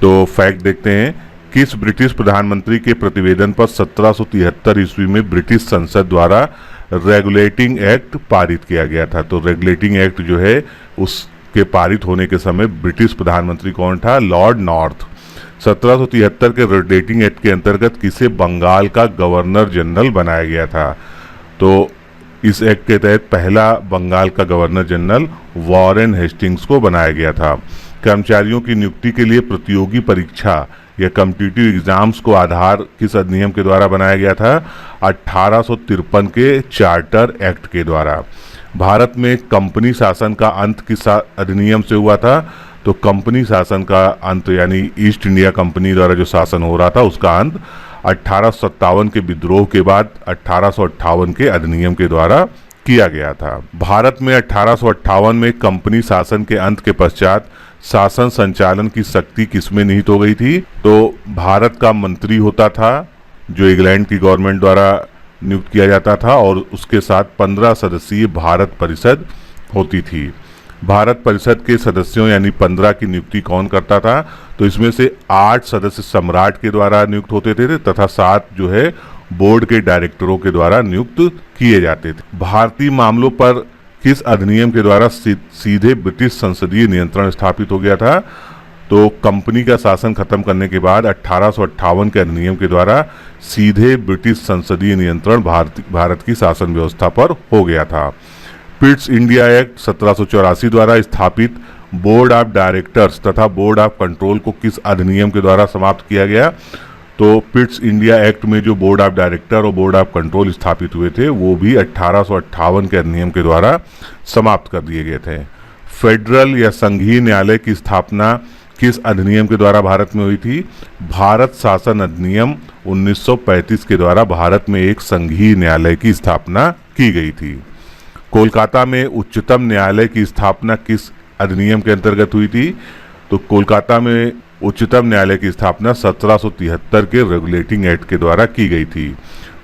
तो फैक्ट देखते हैं, किस ब्रिटिश प्रधानमंत्री के प्रतिवेदन पर 1773 ईस्वी में ब्रिटिश संसद द्वारा रेगुलेटिंग एक्ट पारित किया गया था। तो रेगुलेटिंग एक्ट जो है उसके पारित होने के समय ब्रिटिश प्रधानमंत्री कौन था? Lord north. 1773 के रेगुलेटिंग एक्ट के अंतर्गत किसे बंगाल का गवर्नर जनरल बनाया गया था? तो इस एक्ट के तहत पहला बंगाल का गवर्नर जनरल वॉरेन हेस्टिंग्स को बनाया गया था। कर्मचारियों की नियुक्ति के लिए प्रतियोगी परीक्षा या कॉम्पिटिटिव एग्जाम्स को आधार किस अधिनियम के द्वारा बनाया गया था? 1853 के चार्टर एक्ट के द्वारा। भारत में कंपनी शासन का अंत किस अधिनियम से हुआ था? तो कंपनी शासन का अंत यानी ईस्ट इंडिया कंपनी द्वारा जो शासन हो रहा था उसका अंत 1857 के विद्रोह के बाद 1858 के अधिनियम के द्वारा किया गया था। भारत में 1858 में कंपनी शासन के अंत के पश्चात शासन संचालन की शक्ति किसमें निहित हो गई थी? तो भारत का मंत्री होता था जो इंग्लैंड की गवर्नमेंट द्वारा नियुक्त किया जाता था, और उसके साथ 15 सदस्यीय भारत परिषद होती थी। भारत परिषद के सदस्यों यानी 15 की नियुक्ति कौन करता था? तो इसमें से 8 सदस्य सम्राट के द्वारा नियुक्त होते थे तथा 7 जो है बोर्ड के डायरेक्टरों के द्वारा नियुक्त किए जाते थे। भारतीय मामलों पर किस अधिनियम के द्वारा सीधे ब्रिटिश संसदीय नियंत्रण स्थापित हो गया था? तो कंपनी का शासन खत्म करने के बाद 1858 के अधिनियम के द्वारा सीधे ब्रिटिश संसदीय नियंत्रण भारत की शासन व्यवस्था पर हो गया था। पिट्स इंडिया एक्ट 1784 द्वारा स्थापित बोर्ड ऑफ डायरेक्टर्स तथा बोर्ड ऑफ कंट्रोल को किस अधिनियम के द्वारा समाप्त किया गया? तो पिट्स इंडिया एक्ट में जो बोर्ड ऑफ डायरेक्टर और बोर्ड ऑफ कंट्रोल स्थापित हुए थे वो भी 1858 के अधिनियम के द्वारा समाप्त कर दिए गए थे। फेडरल या संघीय न्यायालय की स्थापना किस अधिनियम के द्वारा भारत में हुई थी? भारत शासन अधिनियम 1935 के द्वारा भारत में एक संघीय न्यायालय की स्थापना की गई थी। कोलकाता में उच्चतम न्यायालय की स्थापना किस अधिनियम के अंतर्गत हुई थी? तो कोलकाता में उच्चतम न्यायालय की स्थापना 1773 के रेगुलेटिंग एक्ट के द्वारा की गई थी।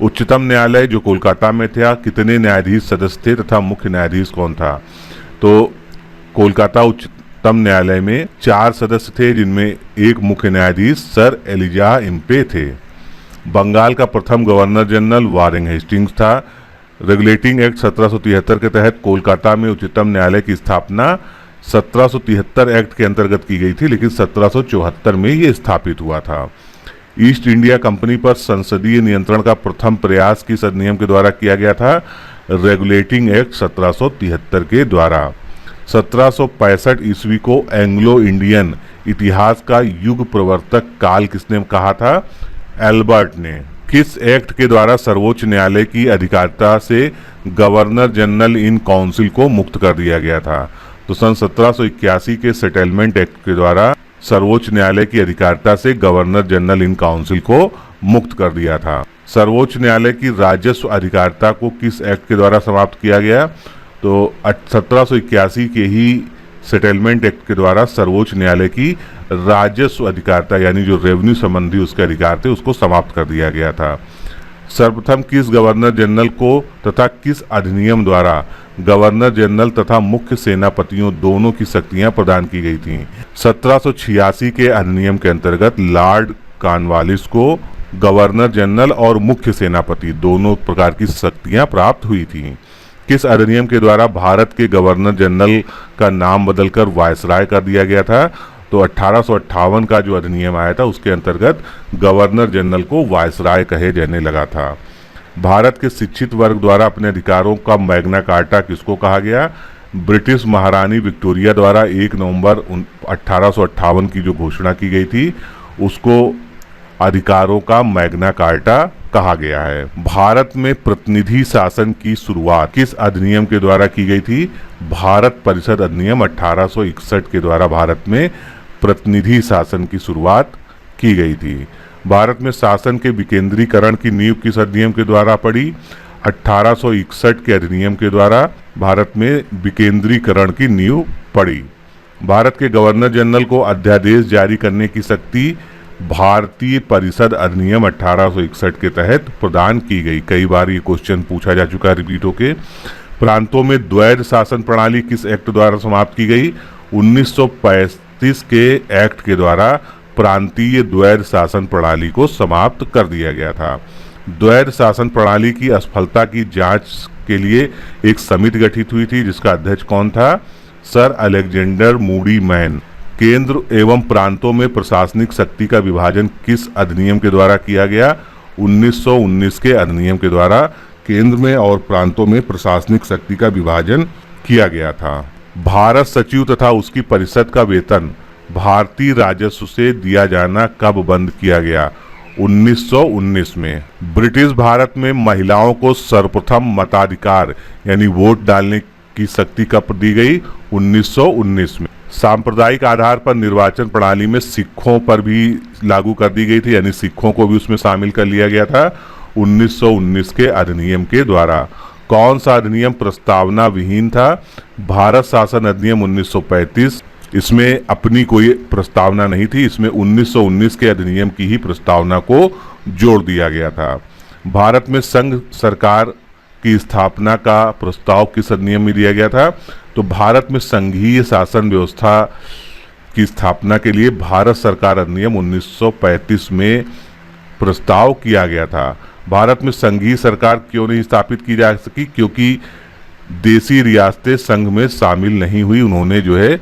उच्चतम न्यायालय जो कोलकाता में था, कितने न्यायाधीश सदस्य थे तथा मुख्य न्यायाधीश कौन था? तो कोलकाता उच्चतम न्यायालय में 4 सदस्य थे, जिनमें एक मुख्य न्यायाधीश सर एलिजा इम्पे थे। बंगाल का प्रथम गवर्नर जनरल वॉरेन हेस्टिंग्स था। रेगुलेटिंग एक्ट 1773 के तहत कोलकाता में उच्चतम न्यायालय की स्थापना 1773 एक्ट के अंतर्गत की गई थी, लेकिन 1774 में ये स्थापित हुआ था। ईस्ट इंडिया कंपनी पर संसदीय नियंत्रण का प्रथम प्रयास किस अधिनियम के द्वारा किया गया था? रेगुलेटिंग एक्ट 1773 के द्वारा। 1765 ईस्वी को एंग्लो इंडियन इतिहास का युग प्रवर्तक काल किसने कहा था? एल्बर्ट ने। किस एक्ट के द्वारा सर्वोच्च न्यायालय की अधिकारिता से गवर्नर जनरल इन काउंसिल को मुक्त कर दिया गया था? तो सन 1781 के सेटलमेंट एक्ट के द्वारा सर्वोच्च न्यायालय की अधिकारिता से गवर्नर जनरल इन काउंसिल को मुक्त कर दिया था। सर्वोच्च न्यायालय की राजस्व अधिकारिता को किस एक्ट के द्वारा समाप्त किया गया? तो 1781 के ही सेटलमेंट एक्ट के द्वारा सर्वोच्च न्यायालय की राजस्व अधिकारिता यानी जो रेवेन्यू संबंधी उसके अधिकार थे उसको समाप्त कर दिया गया था। सर्वप्रथम किस गवर्नर जनरल को तथा किस अधिनियम द्वारा गवर्नर जनरल तथा मुख्य सेनापतियों दोनों की शक्तियां प्रदान की गई थीं? 1786 के अधिनियम के अंतर्गत लॉर्ड कॉर्नवालिस को गवर्नर जनरल और मुख्य सेनापति दोनों प्रकार की शक्तियां प्राप्त हुई थीं। किस अधिनियम के द्वारा भारत के गवर्नर जनरल का नाम बदलकर वायसराय कर दिया गया था? तो 1858 का जो अधिनियम आया था उसके अंतर्गत गवर्नर जनरल को वायसराय कहे जाने लगा था। भारत के शिक्षित वर्ग द्वारा अपने अधिकारों का मैग्ना कार्टा किसको कहा गया? ब्रिटिश महारानी विक्टोरिया द्वारा 1 नवंबर 1858 की जो घोषणा की गई थी उसको अधिकारों का मैग्ना कार्टा कहा गया है। भारत में प्रतिनिधि शासन की शुरुआत किस अधिनियम के द्वारा की गई थी? भारत परिषद अधिनियम 1861 के द्वारा भारत में प्रतिनिधि शासन की शुरुआत की गई थी। भारत में शासन के विकेंद्रीकरण की नींव किस अधिनियम के द्वारा पड़ी? 1861 के अधिनियम के द्वारा भारत में विकेंद्रीकरण की नींव पड़ी। भारत के गवर्नर जनरल को अध्यादेश जारी करने की शक्ति भारतीय परिषद अधिनियम 1861 के तहत प्रदान की गई। कई बार ये क्वेश्चन पूछा जा चुका है रिपीट होके। प्रांतों में द्वैध शासन प्रणाली किस एक्ट द्वारा समाप्त की गई? 1935 के एक्ट के द्वारा प्रांतीय द्वैध शासन प्रणाली को समाप्त कर दिया गया था। द्वैध शासन प्रणाली की असफलता की जांच के लिए एक समिति गठित हुई थी, जिसका अध्यक्ष कौन था? Sir Alexander Moody man. केंद्र एवं प्रांतों में प्रशासनिक शक्ति का विभाजन किस अधिनियम के द्वारा किया गया? 1919 के अधिनियम के द्वारा केंद्र में और प्रांतों में प्रशासनिक शक्ति का विभाजन किया गया था। भारत सचिव तथा उसकी परिषद का वेतन भारतीय राजस्व से दिया जाना कब बंद किया गया? 1919 में। ब्रिटिश भारत में महिलाओं को सर्वप्रथम मताधिकार यानी वोट डालने की शक्ति कब दी गई? 1919 में। सांप्रदायिक आधार पर निर्वाचन प्रणाली में सिखों पर भी लागू कर दी गई थी, यानी सिखों को भी उसमें शामिल कर लिया गया था 1919 के अधिनियम के द्वारा। कौन सा अधिनियम प्रस्तावना विहीन था? भारत शासन अधिनियम 1935। इसमें अपनी कोई प्रस्तावना नहीं थी, इसमें 1919 के अधिनियम की ही प्रस्तावना को जोड़ दिया गया था। भारत में संघ सरकार की स्थापना का प्रस्ताव किस अधिनियम में दिया गया था? तो भारत में संघीय शासन व्यवस्था की स्थापना के लिए भारत सरकार अधिनियम 1935 में प्रस्ताव किया गया था। भारत में संघीय सरकार क्यों नहीं स्थापित की जा सकी? क्योंकि देशी रियासतें संघ में शामिल नहीं हुई, उन्होंने जो है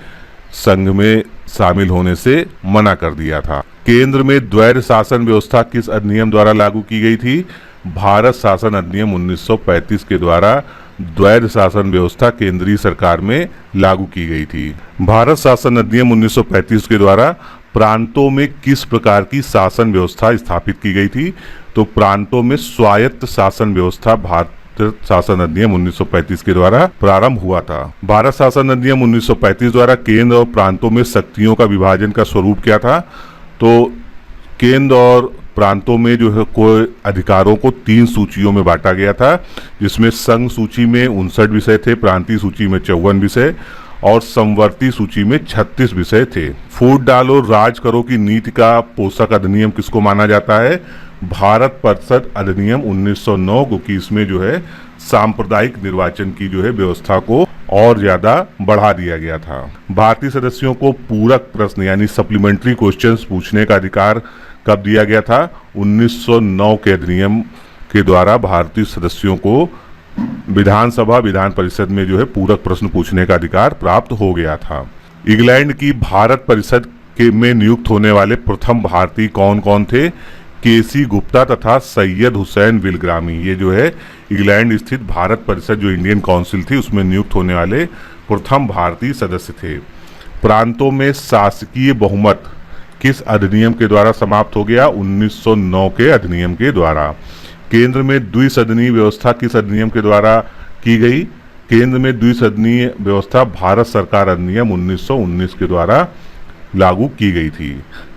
संघ में शामिल होने से मना कर दिया था। केंद्र में द्वैध शासन व्यवस्था किस अधिनियम द्वारा लागू की गई थी? भारत शासन अधिनियम 1935 के द्वारा द्वैध शासन व्यवस्था केंद्रीय सरकार में लागू की गई थी। भारत शासन अधिनियम 1935 के द्वारा प्रांतों में किस प्रकार की शासन व्यवस्था स्थापित की गई थी? तो प्रांतों में स्वायत्त शासन व्यवस्था भारत शासन अधिनियम 1935 के द्वारा प्रारंभ हुआ था। भारत शासन अधिनियम 1935 द्वारा केंद्र और प्रांतों में शक्तियों का विभाजन का स्वरूप क्या था? तो केंद्र और प्रांतों में जो है कोई अधिकारों को 3 सूचियों में बांटा गया था, जिसमें संघ सूची में 59 विषय थे, प्रांतीय सूची में 54 विषय और समवर्ती सूची में 36 विषय थे। फूट डालो राज करो की नीति का पोषक अधिनियम किसको माना जाता है? भारत परिषद अधिनियम 1909, क्योंकि इसमें जो है सांप्रदायिक निर्वाचन की जो है व्यवस्था को और ज्यादा बढ़ा दिया गया था। भारतीय सदस्यों को पूरक प्रश्न यानी सप्लीमेंट्री क्वेश्चंस पूछने का अधिकार कब दिया गया था? 1909 के अधिनियम के द्वारा भारतीय सदस्यों को विधानसभा विधान परिषद में जो है पूरक प्रश्न पूछने का अधिकार प्राप्त हो गया था। इंग्लैंड की भारत परिषद के में नियुक्त होने वाले प्रथम भारतीय कौन कौन थे? केसी गुप्ता तथा सैयद हुसैन विलग्रामी। ये जो है इंग्लैंड स्थित भारत परिषद जो इंडियन काउंसिल थी उसमें नियुक्त होने वाले प्रथम भारतीय सदस्य थे। प्रांतों में शासकीय बहुमत किस अधिनियम के द्वारा समाप्त हो गया? 1909 के अधिनियम के द्वारा। केंद्र में द्विसदनीय व्यवस्था किस अधिनियम के द्वारा की गई? केंद्र में द्विसदनीय व्यवस्था भारत सरकार अधिनियम 1919 के द्वारा लागू की गई थी।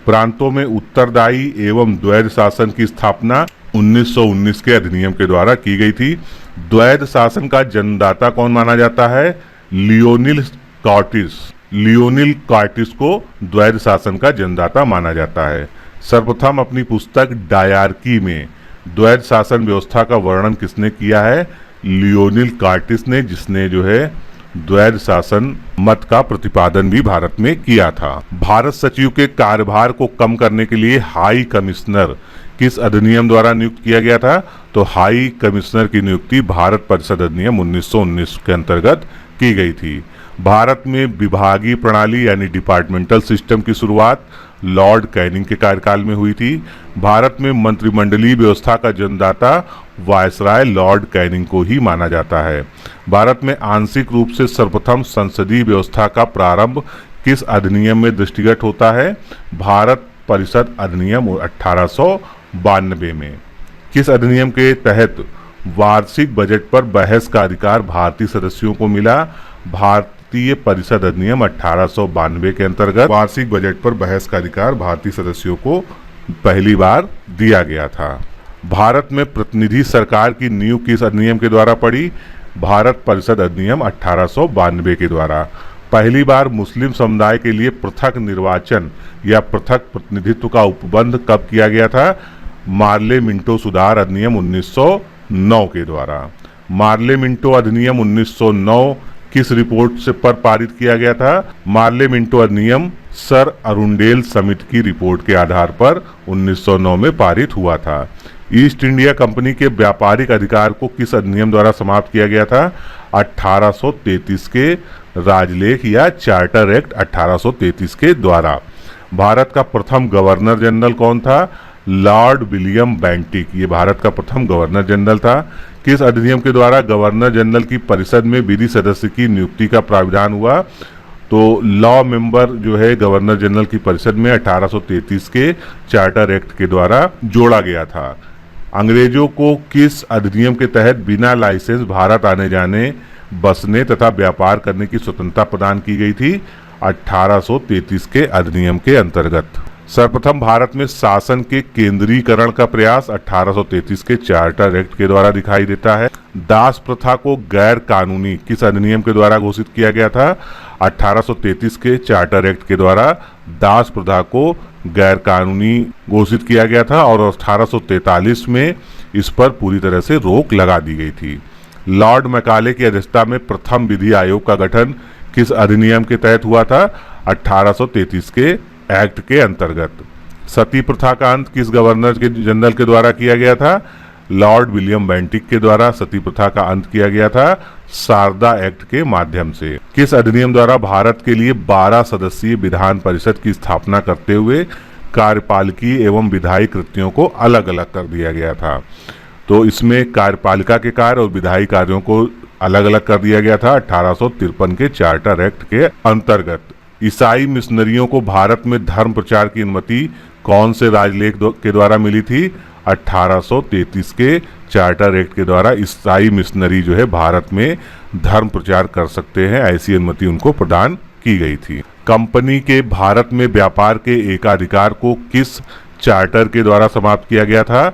प्रांतों में उत्तरदायी एवं द्वैध शासन की स्थापना 1919 के अधिनियम के द्वारा की गई थी। द्वैध शासन का जन्मदाता कौन माना जाता है? लियोनिल कॉर्टिस। लियोनिल कॉर्टिस को द्वैध शासन का जन्मदाता माना जाता है। सर्वप्रथम अपनी पुस्तक डायरकी में द्वैध शासन व्यवस्था का वर्णन किसने किया है? लियोनिल कॉर्टिस ने, जिसने जो है द्वैध शासन मत का प्रतिपादन भी भारत में किया था। भारत सचिव के कार्यभार को कम करने के लिए हाई कमिश्नर किस अधिनियम द्वारा नियुक्त किया गया था? तो हाई कमिश्नर की नियुक्ति भारत परिषद अधिनियम 1919 के अंतर्गत की गई थी। भारत में विभागीय प्रणाली यानी डिपार्टमेंटल सिस्टम की शुरुआत लॉर्ड कैनिंग के कार्यकाल में हुई थी। भारत में मंत्रिमंडलीय व्यवस्था का जन्मदाता वायसराय लॉर्ड कैनिंग को ही माना जाता है। भारत में आंशिक रूप से सर्वप्रथम संसदीय व्यवस्था का प्रारंभ किस अधिनियम में दृष्टिगत होता है? भारत परिषद अधिनियम 1892 में। किस अधिनियम के तहत वार्षिक बजट पर बहस का अधिकार भारतीय सदस्यों को मिला? भारतीय परिषद अधिनियम 1892 के अंतर्गत वार्षिक बजट पर बहस का अधिकार भारतीय सदस्यों को पहली बार दिया गया था। भारत में प्रतिनिधि सरकार की नींव किस अधिनियम के द्वारा पड़ी? भारत परिषद अधिनियम 1892 के द्वारा। पहली बार मुस्लिम समुदाय के लिए पृथक निर्वाचन या पृथक प्रतिनिधित्व का उपबंध कब किया गया था? मार्ले मिंटो सुधार अधिनियम 1909 के द्वारा। मार्ले मिंटो अधिनियम 1909 किस रिपोर्ट से पर पारित किया गया था? मार्ले मिंटो अधिनियम सर अरुंडेल समिति की रिपोर्ट के आधार पर 1909 में पारित हुआ था। ईस्ट इंडिया कंपनी के व्यापारिक अधिकार को किस अधिनियम द्वारा समाप्त किया गया था? 1833 के राजलेख या चार्टर एक्ट 1833 के द्वारा। भारत का प्रथम गवर्नर जनरल कौन था? लॉर्ड विलियम बेंटिक, ये भारत का प्रथम गवर्नर जनरल था। किस अधिनियम के द्वारा गवर्नर जनरल की परिषद में विधि सदस्य की नियुक्ति का प्राविधान हुआ? तो लॉ मेंबर जो है गवर्नर जनरल की परिषद में 1833 के चार्टर एक्ट के द्वारा जोड़ा गया था। अंग्रेजों को किस अधिनियम के तहत बिना लाइसेंस भारत आने जाने, बसने तथा व्यापार करने की स्वतंत्रता प्रदान की गई थी? 1833 के अधिनियम के अंतर्गत। सर्वप्रथम भारत में शासन के केंद्रीकरण का प्रयास 1833 के चार्टर एक्ट के द्वारा दिखाई देता है। दास प्रथा को गैर कानूनी किस अधिनियम के द्वारा घोषित किया गया था? 1833 के चार्टर एक्ट के द्वारा दास प्रथा को गैर कानूनी घोषित किया गया था और 1843 में इस पर पूरी तरह से रोक लगा दी गई थी। लॉर्ड मैकाले की अध्यक्षता में प्रथम विधि आयोग का गठन किस अधिनियम के तहत हुआ था? 1833 के एक्ट के अंतर्गत। सती प्रथा का अंत किस गवर्नर जनरल के द्वारा किया गया था? लॉर्ड विलियम बेंटिक के द्वारा सती प्रथा का अंत किया गया था शारदा एक्ट के माध्यम से। किस अधिनियम द्वारा भारत के लिए 12 सदस्यीय विधान परिषद की स्थापना करते हुए कार्यपालिकी एवं विधायी कृतियों को अलग अलग कर दिया गया था? तो इसमें कार्यपालिका के कार्य और विधायी कार्यों को अलग अलग कर दिया गया था 1853 के चार्टर एक्ट के अंतर्गत। ईसाई मिशनरियों को भारत में धर्म प्रचार की अनुमति कौन से राजलेख के द्वारा मिली थी? 1833 के चार्टर एक्ट के द्वारा ईसाई मिशनरी जो है भारत में धर्म प्रचार कर सकते हैं, ऐसी अनुमति उनको प्रदान की गई थी। कंपनी के भारत में व्यापार के एकाधिकार को किस चार्टर के द्वारा समाप्त किया गया था?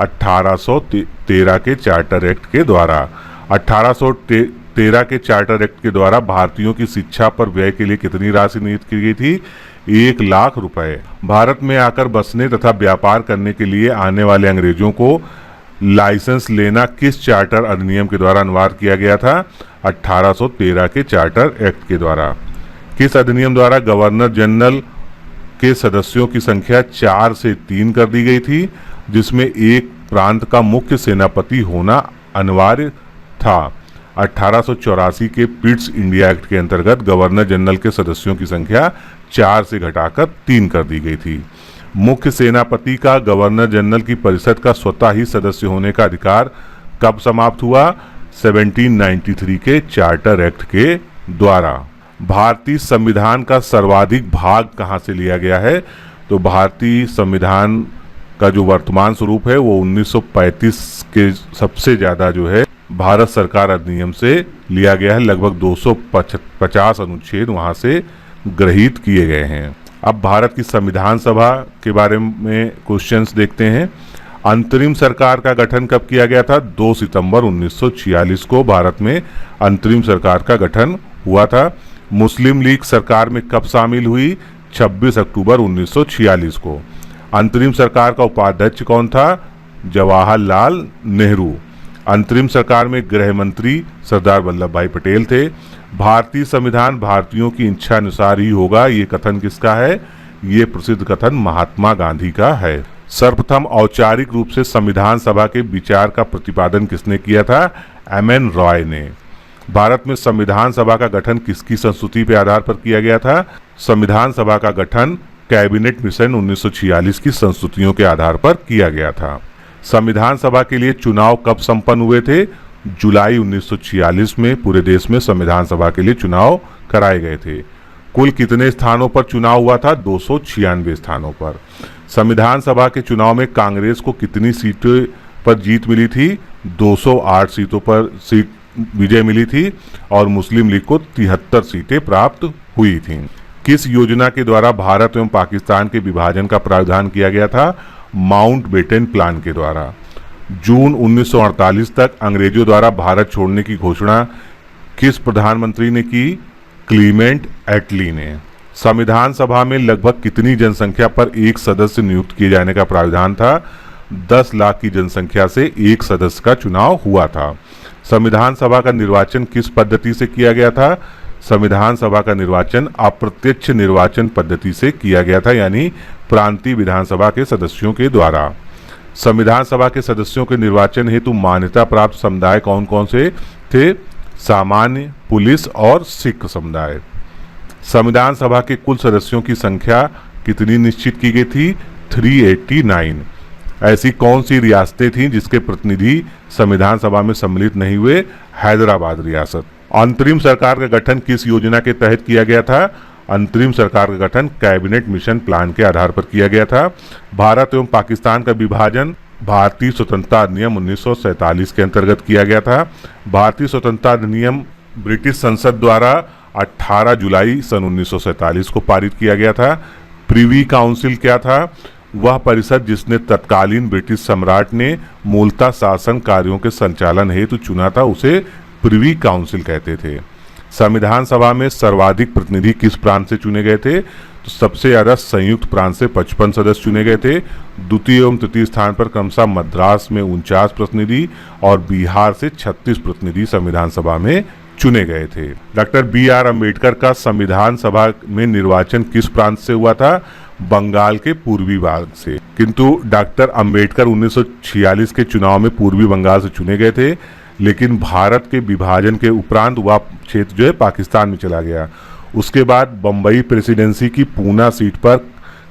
1813 के चार्टर एक्ट के द्वारा। 1813 के चार्टर एक्ट के द्वारा भारतीयों की शिक्षा पर व्यय के लिए कितनी राशि नियुक्त की गई थी? 1 लाख रुपए। भारत में आकर बसने तथा व्यापार करने के लिए आने वाले अंग्रेजों को लाइसेंस लेना किस चार्टर अधिनियम के द्वारा अनिवार्य किया गया था? 1813 के चार्टर एक्ट के द्वारा। किस अधिनियम द्वारा गवर्नर जनरल के सदस्यों की संख्या 4 से 3 कर दी गई थी, जिसमें एक प्रांत का मुख्य सेनापति होना अनिवार्य था? 1884 के पिट्स इंडिया एक्ट के अंतर्गत गवर्नर जनरल के सदस्यों की संख्या 4 से घटाकर 3 कर दी गई थी। मुख्य सेनापति का गवर्नर जनरल की परिषद का स्वतः ही सदस्य होने का अधिकार कब समाप्त हुआ? 1793 के चार्टर एक्ट के द्वारा। भारतीय संविधान का सर्वाधिक भाग कहां से लिया गया है? तो भारतीय संविधान का जो वर्तमान स्वरूप है वो 1935 के सबसे ज्यादा जो है भारत सरकार अधिनियम से लिया गया है। लगभग 250 अनुच्छेद वहां से ग्रहित किए गए हैं। अब भारत की संविधान सभा के बारे में क्वेश्चंस देखते हैं। अंतरिम सरकार का गठन कब किया गया था? 2 सितंबर 1946 को भारत में अंतरिम सरकार का गठन हुआ था। मुस्लिम लीग सरकार में कब शामिल हुई? 26 अक्टूबर 1946 को। अंतरिम सरकार का उपाध्यक्ष कौन था? जवाहरलाल नेहरू। अंतरिम सरकार में गृह मंत्री सरदार वल्लभ भाई पटेल थे। भारतीय संविधान भारतीयों की इच्छा अनुसार ही होगा, ये कथन किसका है? ये प्रसिद्ध कथन महात्मा गांधी का है। सर्वप्रथम औपचारिक रूप से संविधान सभा के विचार का प्रतिपादन किसने किया था? एम.एन. रॉय ने। भारत में संविधान सभा का गठन किसकी संस्तुति के आधार पर किया गया था? संविधान सभा का गठन कैबिनेट मिशन 1946 की संस्तुतियों के आधार पर किया गया था। संविधान सभा के लिए चुनाव कब संपन्न हुए थे? जुलाई 1946 में पूरे देश में संविधान सभा के लिए चुनाव कराए गए थे। कुल कितने स्थानों पर चुनाव हुआ था? 296 स्थानों पर। संविधान सभा के चुनाव में कांग्रेस को कितनी सीटों पर जीत मिली थी? 208 सीटों पर विजय मिली थी और मुस्लिम लीग को 73 सीटें प्राप्त हुई थीं। किस योजना के द्वारा भारत एवं पाकिस्तान के विभाजन का प्रावधान किया गया था? माउंटबेटन प्लान के द्वारा। जून 1948 तक अंग्रेजों द्वारा भारत छोड़ने की घोषणा किस प्रधानमंत्री ने की? क्लीमेंट एटली ने। संविधान सभा में लगभग कितनी जनसंख्या पर एक सदस्य नियुक्त किए जाने का प्रावधान था? 10 लाख की जनसंख्या से एक सदस्य का चुनाव हुआ था। संविधान सभा का निर्वाचन किस पद्धति से किया गया था? संविधान सभा का निर्वाचन अप्रत्यक्ष निर्वाचन पद्धति से किया गया था, यानी प्रांतीय विधानसभा के सदस्यों के द्वारा। संविधान सभा के सदस्यों के निर्वाचन हेतु मान्यता प्राप्त समुदाय कौन कौन से थे? सामान्य, पुलिस और सिख समुदाय। संविधान सभा के कुल सदस्यों की संख्या कितनी निश्चित की गई थी? 389। ऐसी कौन सी रियासतें थीं जिसके प्रतिनिधि संविधान सभा में सम्मिलित नहीं हुए? हैदराबाद रियासत। अंतरिम सरकार का गठन किस योजना के तहत किया गया था? अंतरिम सरकार का गठन कैबिनेट मिशन प्लान के आधार पर किया गया था। भारत एवं पाकिस्तान का विभाजन भारतीय स्वतंत्रता अधिनियम 1947 के अंतर्गत किया गया था। भारतीय स्वतंत्रता अधिनियम ब्रिटिश संसद द्वारा 18 जुलाई सन 1947 को पारित किया गया था। प्रिवी काउंसिल क्या था? वह परिषद जिसने तत्कालीन ब्रिटिश सम्राट ने मूलतः शासन कार्यों के संचालन हेतु चुना था, उसे प्रिवी काउंसिल कहते थे। संविधान सभा में सर्वाधिक प्रतिनिधि किस प्रांत से चुने गए थे? तो सबसे ज्यादा संयुक्त प्रांत से 55 सदस्य चुने गए थे। द्वितीय एवं तृतीय स्थान पर क्रमशः मद्रास में 49 प्रतिनिधि और बिहार से 36 प्रतिनिधि संविधान सभा में चुने गए थे। Doctor B R. अम्बेडकर का संविधान सभा में निर्वाचन किस प्रांत से हुआ था? बंगाल के पूर्वी भाग से। किंतु डॉक्टर अम्बेडकर 1946 के चुनाव में पूर्वी बंगाल से चुने गए थे, लेकिन भारत के विभाजन के उपरांत वह क्षेत्र जो है पाकिस्तान में चला गया। उसके बाद बम्बई प्रेसिडेंसी की पूना सीट पर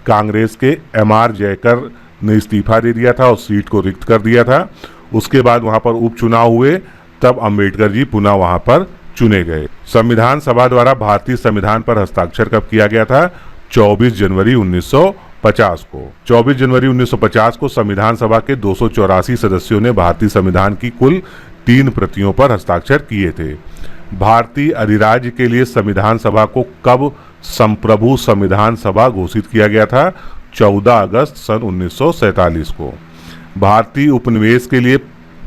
कांग्रेस के M.R. जयकर ने इस्तीफा दे दिया था और सीट को रिक्त कर दिया था। उसके बाद वहां पर उपचुनाव हुए, तब अंबेडकर जी पुनः वहां पर चुने गए। संविधान सभा द्वारा भारतीय संविधान पर हस्ताक्षर कब किया गया था? 24 जनवरी 1950 को। 24 जनवरी 1950 को संविधान सभा के 284 सदस्यों ने भारतीय संविधान की कुल 3 प्रतियों पर हस्ताक्षर किए थे। भारतीय अधिराज्य के लिए संविधान सभा को कब संप्रभु संविधान सभा घोषित किया गया था? 14 अगस्त सन 1947 को। भारतीय उपनिवेश के लिए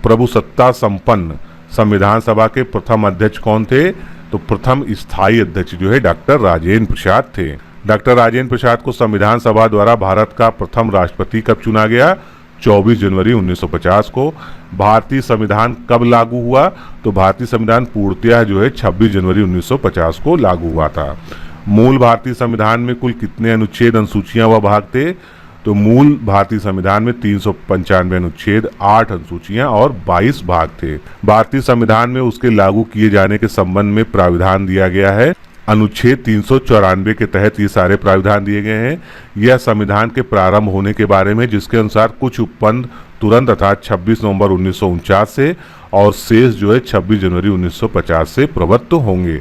प्रभुसत्ता संपन्न संविधान सभा के प्रथम अध्यक्ष कौन थे? तो प्रथम स्थायी अध्यक्ष जो है डॉक्टर राजेंद्र प्रसाद थे। डॉक्टर राजेंद्र प्रसाद को संविधान सभा द्वारा भारत का प्रथम राष्ट्रपति कब चुना गया? 24 जनवरी 1950 को। भारतीय संविधान कब लागू हुआ? तो भारतीय संविधान पूर्णतः जो है 26 जनवरी 1950 को लागू हुआ था। मूल भारतीय संविधान में कुल कितने अनुच्छेद, अनुसूचियां व भाग थे? तो मूल भारतीय संविधान में 395 अनुच्छेद, 8 अनुसूचियां और 22 भाग थे। भारतीय संविधान में उसके लागू किए जाने के संबंध में प्राविधान दिया गया है। अनुच्छेद 394 के तहत ये सारे प्राविधान दिए गए हैं। यह संविधान के प्रारंभ होने के बारे में, जिसके अनुसार कुछ उपबंध तुरंत अर्थात 26 नवंबर 1949 से और शेष जो है 26 जनवरी 1950 से प्रवृत्त होंगे।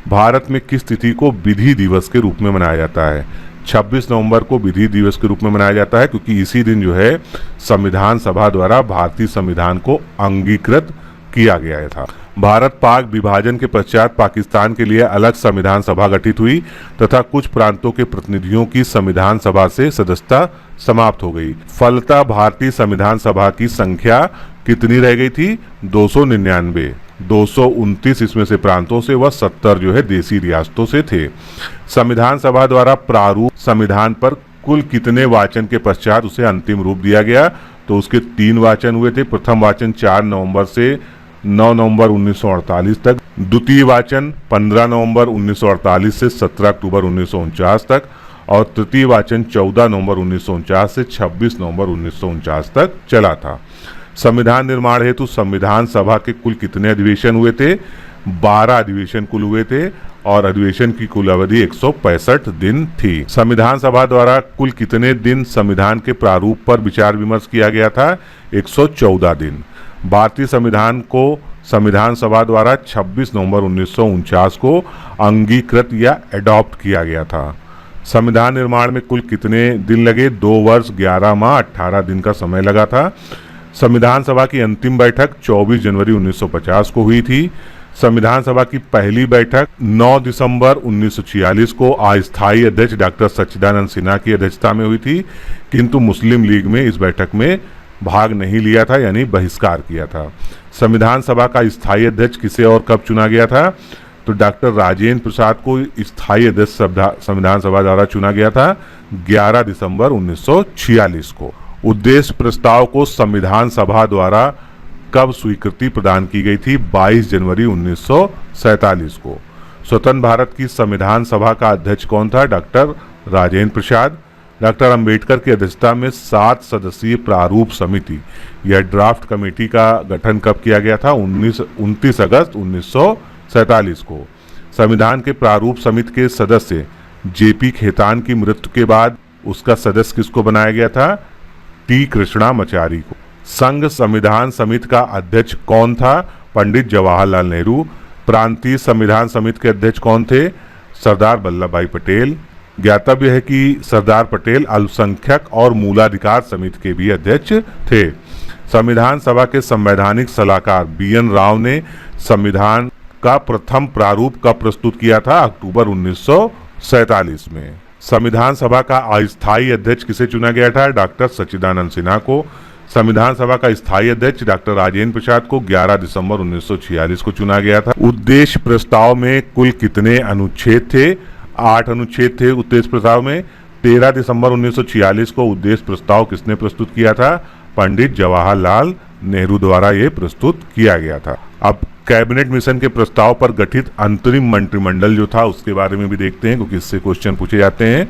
भारत में किस तिथि को विधि दिवस के रूप में मनाया जाता है? 26 नवंबर को विधि दिवस के रूप में मनाया जाता है, क्योंकि इसी दिन जो है संविधान सभा द्वारा भारतीय संविधान को अंगीकृत किया गया था। भारत पाक विभाजन के पश्चात पाकिस्तान के लिए अलग संविधान सभा गठित हुई तथा कुछ प्रांतों के प्रतिनिधियों की संविधान सभा से सदस्यता समाप्त हो गई। फलतः भारतीय संविधान सभा की संख्या कितनी रह गई थी? 299। 229 इसमें से प्रांतों से व 70 जो है देसी रियासतों से थे। संविधान सभा द्वारा प्रारूप संविधान पर कुल कितने वाचन के पश्चात उसे अंतिम रूप दिया गया? तो उसके 3 वाचन हुए थे। प्रथम वाचन 4 नवंबर से 9 नवंबर 1948 तक, द्वितीय वाचन 15 नवंबर 1948 से 17 अक्टूबर 1949 तक और तृतीय वाचन 14 नवंबर 1949 से 26 नवंबर 1949 तक चला था। संविधान निर्माण हेतु संविधान सभा के कुल कितने अधिवेशन हुए थे? 12 अधिवेशन कुल हुए थे और अधिवेशन की कुल अवधि 165 दिन थी। संविधान सभा द्वारा कुल कितने दिन संविधान के प्रारूप पर विचार विमर्श किया गया था? 114 दिन। भारतीय संविधान को संविधान सभा द्वारा 26 नवंबर 1949 को अंगीकृत या एडॉप्ट किया गया था। संविधान निर्माण में कुल कितने दिन लगे? 2 वर्ष 11 माह 18 दिन का समय लगा था। संविधान सभा की अंतिम बैठक 24 जनवरी 1950 को हुई थी। संविधान सभा की पहली बैठक 9 दिसंबर 1946 को अस्थायी अध्यक्ष डॉक्टर सच्चिदानंद सिन्हा की अध्यक्षता में हुई थी, किंतु मुस्लिम लीग में इस बैठक में भाग नहीं लिया था, यानी बहिष्कार किया था। संविधान सभा का स्थायी अध्यक्ष किसे और कब चुना गया था? तो डॉक्टर राजेंद्र प्रसाद को स्थायी अध्यक्ष संविधान सभा द्वारा चुना गया था 11 दिसंबर 1946 को। उद्देश्य प्रस्ताव को संविधान सभा द्वारा कब स्वीकृति प्रदान की गई थी? 22 जनवरी 1947 को। स्वतंत्र भारत की संविधान सभा का अध्यक्ष कौन था? डॉक्टर राजेंद्र प्रसाद। डॉक्टर अंबेडकर की अध्यक्षता में 7 सदस्यीय प्रारूप समिति या ड्राफ्ट कमेटी का गठन कब किया गया था? 29 अगस्त 1947 को। संविधान के प्रारूप समिति के सदस्य जेपी खेतान की मृत्यु के बाद उसका सदस्य किसको बनाया गया था? टी कृष्णामाचारी को। संघ संविधान समिति का अध्यक्ष कौन था? पंडित जवाहरलाल नेहरू। प्रांतीय संविधान समिति के अध्यक्ष कौन थे? सरदार वल्लभ भाई पटेल। ज्ञातव्य है कि सरदार पटेल अल्पसंख्यक और मूलाधिकार समिति के भी अध्यक्ष थे। संविधान सभा के संवैधानिक सलाहकार बीएन राव ने संविधान का प्रथम प्रारूप कब प्रस्तुत किया था? अक्टूबर 1947 में। संविधान सभा का अस्थायी अध्यक्ष किसे चुना गया था? डॉक्टर सच्चिदानंद सिन्हा को। संविधान सभा का स्थायी अध्यक्ष डॉक्टर राजेंद्र प्रसाद को 11 दिसंबर 1946 को चुना गया था। उद्देश्य प्रस्ताव में कुल कितने अनुच्छेद थे? 8 अनुच्छेद थे उद्देश्य प्रस्ताव में। 13 दिसंबर 1946 को उद्देश्य प्रस्ताव किसने प्रस्तुत किया था? पंडित जवाहरलाल नेहरू द्वारा यह प्रस्तुत किया गया था। अब कैबिनेट मिशन के प्रस्ताव पर गठित अंतरिम मंत्रिमंडल जो था उसके बारे में भी देखते हैं, क्योंकि इससे क्वेश्चन पूछे जाते हैं।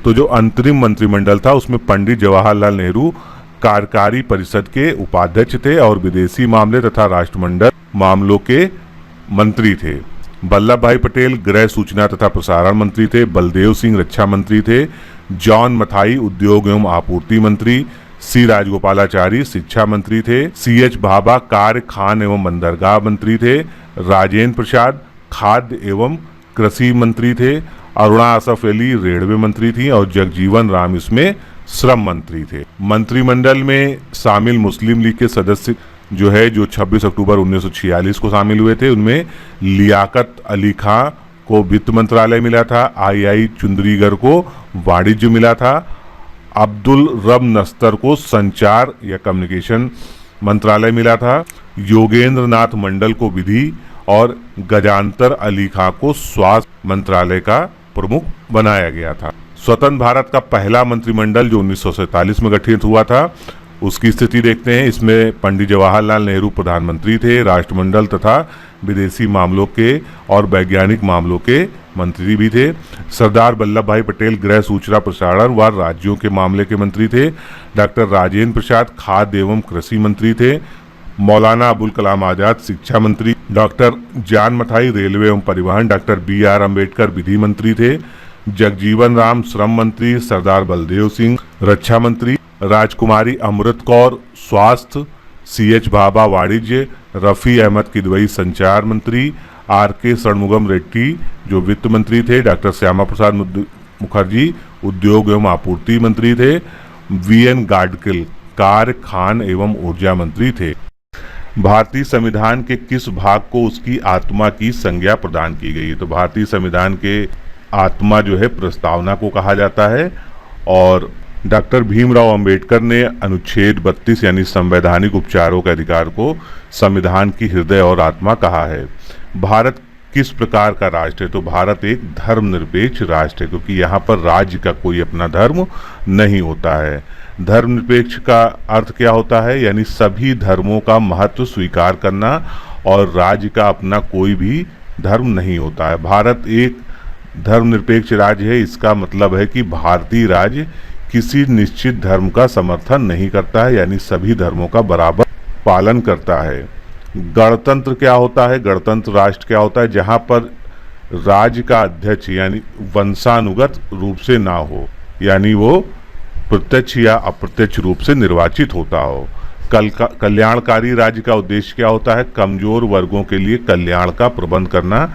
तो जो अंतरिम मंत्रिमंडल था उसमें पंडित जवाहरलाल नेहरू कार्यकारी परिषद के उपाध्यक्ष थे और विदेशी मामले तथा राष्ट्रमंडल मामलों के मंत्री थे। वल्लभ भाई पटेल गृह सूचना तथा प्रसारण मंत्री थे। बलदेव सिंह रक्षा मंत्री थे। जॉन मथाई उद्योग एवं आपूर्ति मंत्री। सी राजगोपालाचारी शिक्षा मंत्री थे। CH भाभा कार्य खान एवं बंदरगाह मंत्री थे। राजेंद्र प्रसाद खाद्य एवं कृषि मंत्री थे। अरुणा असफ अली रेलवे मंत्री थी और जगजीवन राम इसमें श्रम मंत्री थे। मंत्रिमंडल में शामिल मुस्लिम लीग के सदस्य जो 26 अक्टूबर 1946 को शामिल हुए थे, उनमें लियाकत अली खां को वित्त मंत्रालय मिला था। आई चुंदरीगर को वाणिज्य मिला था। अब्दुल रब नस्तर को संचार या कम्युनिकेशन मंत्रालय मिला था। योगेंद्र नाथ मंडल को विधि और गजांतर अली खां को स्वास्थ्य मंत्रालय का प्रमुख बनाया गया था। स्वतंत्र भारत का पहला मंत्रिमंडल जो 1947 में गठित हुआ था उसकी स्थिति देखते हैं। इसमें पंडित जवाहरलाल नेहरू प्रधानमंत्री थे। राष्ट्रमंडल तथा विदेशी मामलों के और वैज्ञानिक मामलों के मंत्री भी थे। सरदार वल्लभ भाई पटेल गृह सूचना प्रसारण व राज्यों के मामले के मंत्री थे। डॉक्टर राजेंद्र प्रसाद खाद्य एवं कृषि मंत्री थे। मौलाना अबुल कलाम आजाद शिक्षा मंत्री। डॉक्टर जान मथाई रेलवे एवं परिवहन। डॉक्टर BR अम्बेडकर विधि मंत्री थे। जगजीवन राम श्रम मंत्री। सरदार बलदेव सिंह रक्षा मंत्री। राजकुमारी अमृत कौर स्वास्थ्य। CH भाभा वाणिज्य। रफी अहमद किदवई संचार मंत्री। RK षणमुगम रेड्डी जो वित्त मंत्री थे। डॉक्टर श्यामा प्रसाद मुखर्जी उद्योग एवं आपूर्ति मंत्री थे। VN गाडगिल कार्य खान एवं ऊर्जा मंत्री थे। भारतीय संविधान के किस भाग को उसकी आत्मा की संज्ञा प्रदान की गई है? तो भारतीय संविधान के आत्मा प्रस्तावना को कहा जाता है। और डॉक्टर भीमराव अंबेडकर ने अनुच्छेद 32 यानी संवैधानिक उपचारों के अधिकार को संविधान की हृदय और आत्मा कहा है। भारत किस प्रकार का राष्ट्र है? तो भारत एक धर्मनिरपेक्ष राष्ट्र है, क्योंकि यहाँ पर राज्य का कोई अपना धर्म नहीं होता है। धर्मनिरपेक्ष का अर्थ क्या होता है? यानी सभी धर्मों का महत्व स्वीकार करना और राज्य का अपना कोई भी धर्म नहीं होता है। भारत एक धर्मनिरपेक्ष राज्य है। इसका मतलब है कि भारतीय राज्य किसी निश्चित धर्म का समर्थन नहीं करता है, यानी सभी धर्मों का बराबर पालन करता है। गणतंत्र क्या होता है? गणतंत्र राष्ट्र क्या होता है? जहां पर राज्य का अध्यक्ष यानी वंशानुगत रूप से ना हो, यानी वो प्रत्यक्ष या अप्रत्यक्ष रूप से निर्वाचित होता हो। कल्याणकारी राज्य का उद्देश्य क्या होता है? कमजोर वर्गों के लिए कल्याण का प्रबंध करना।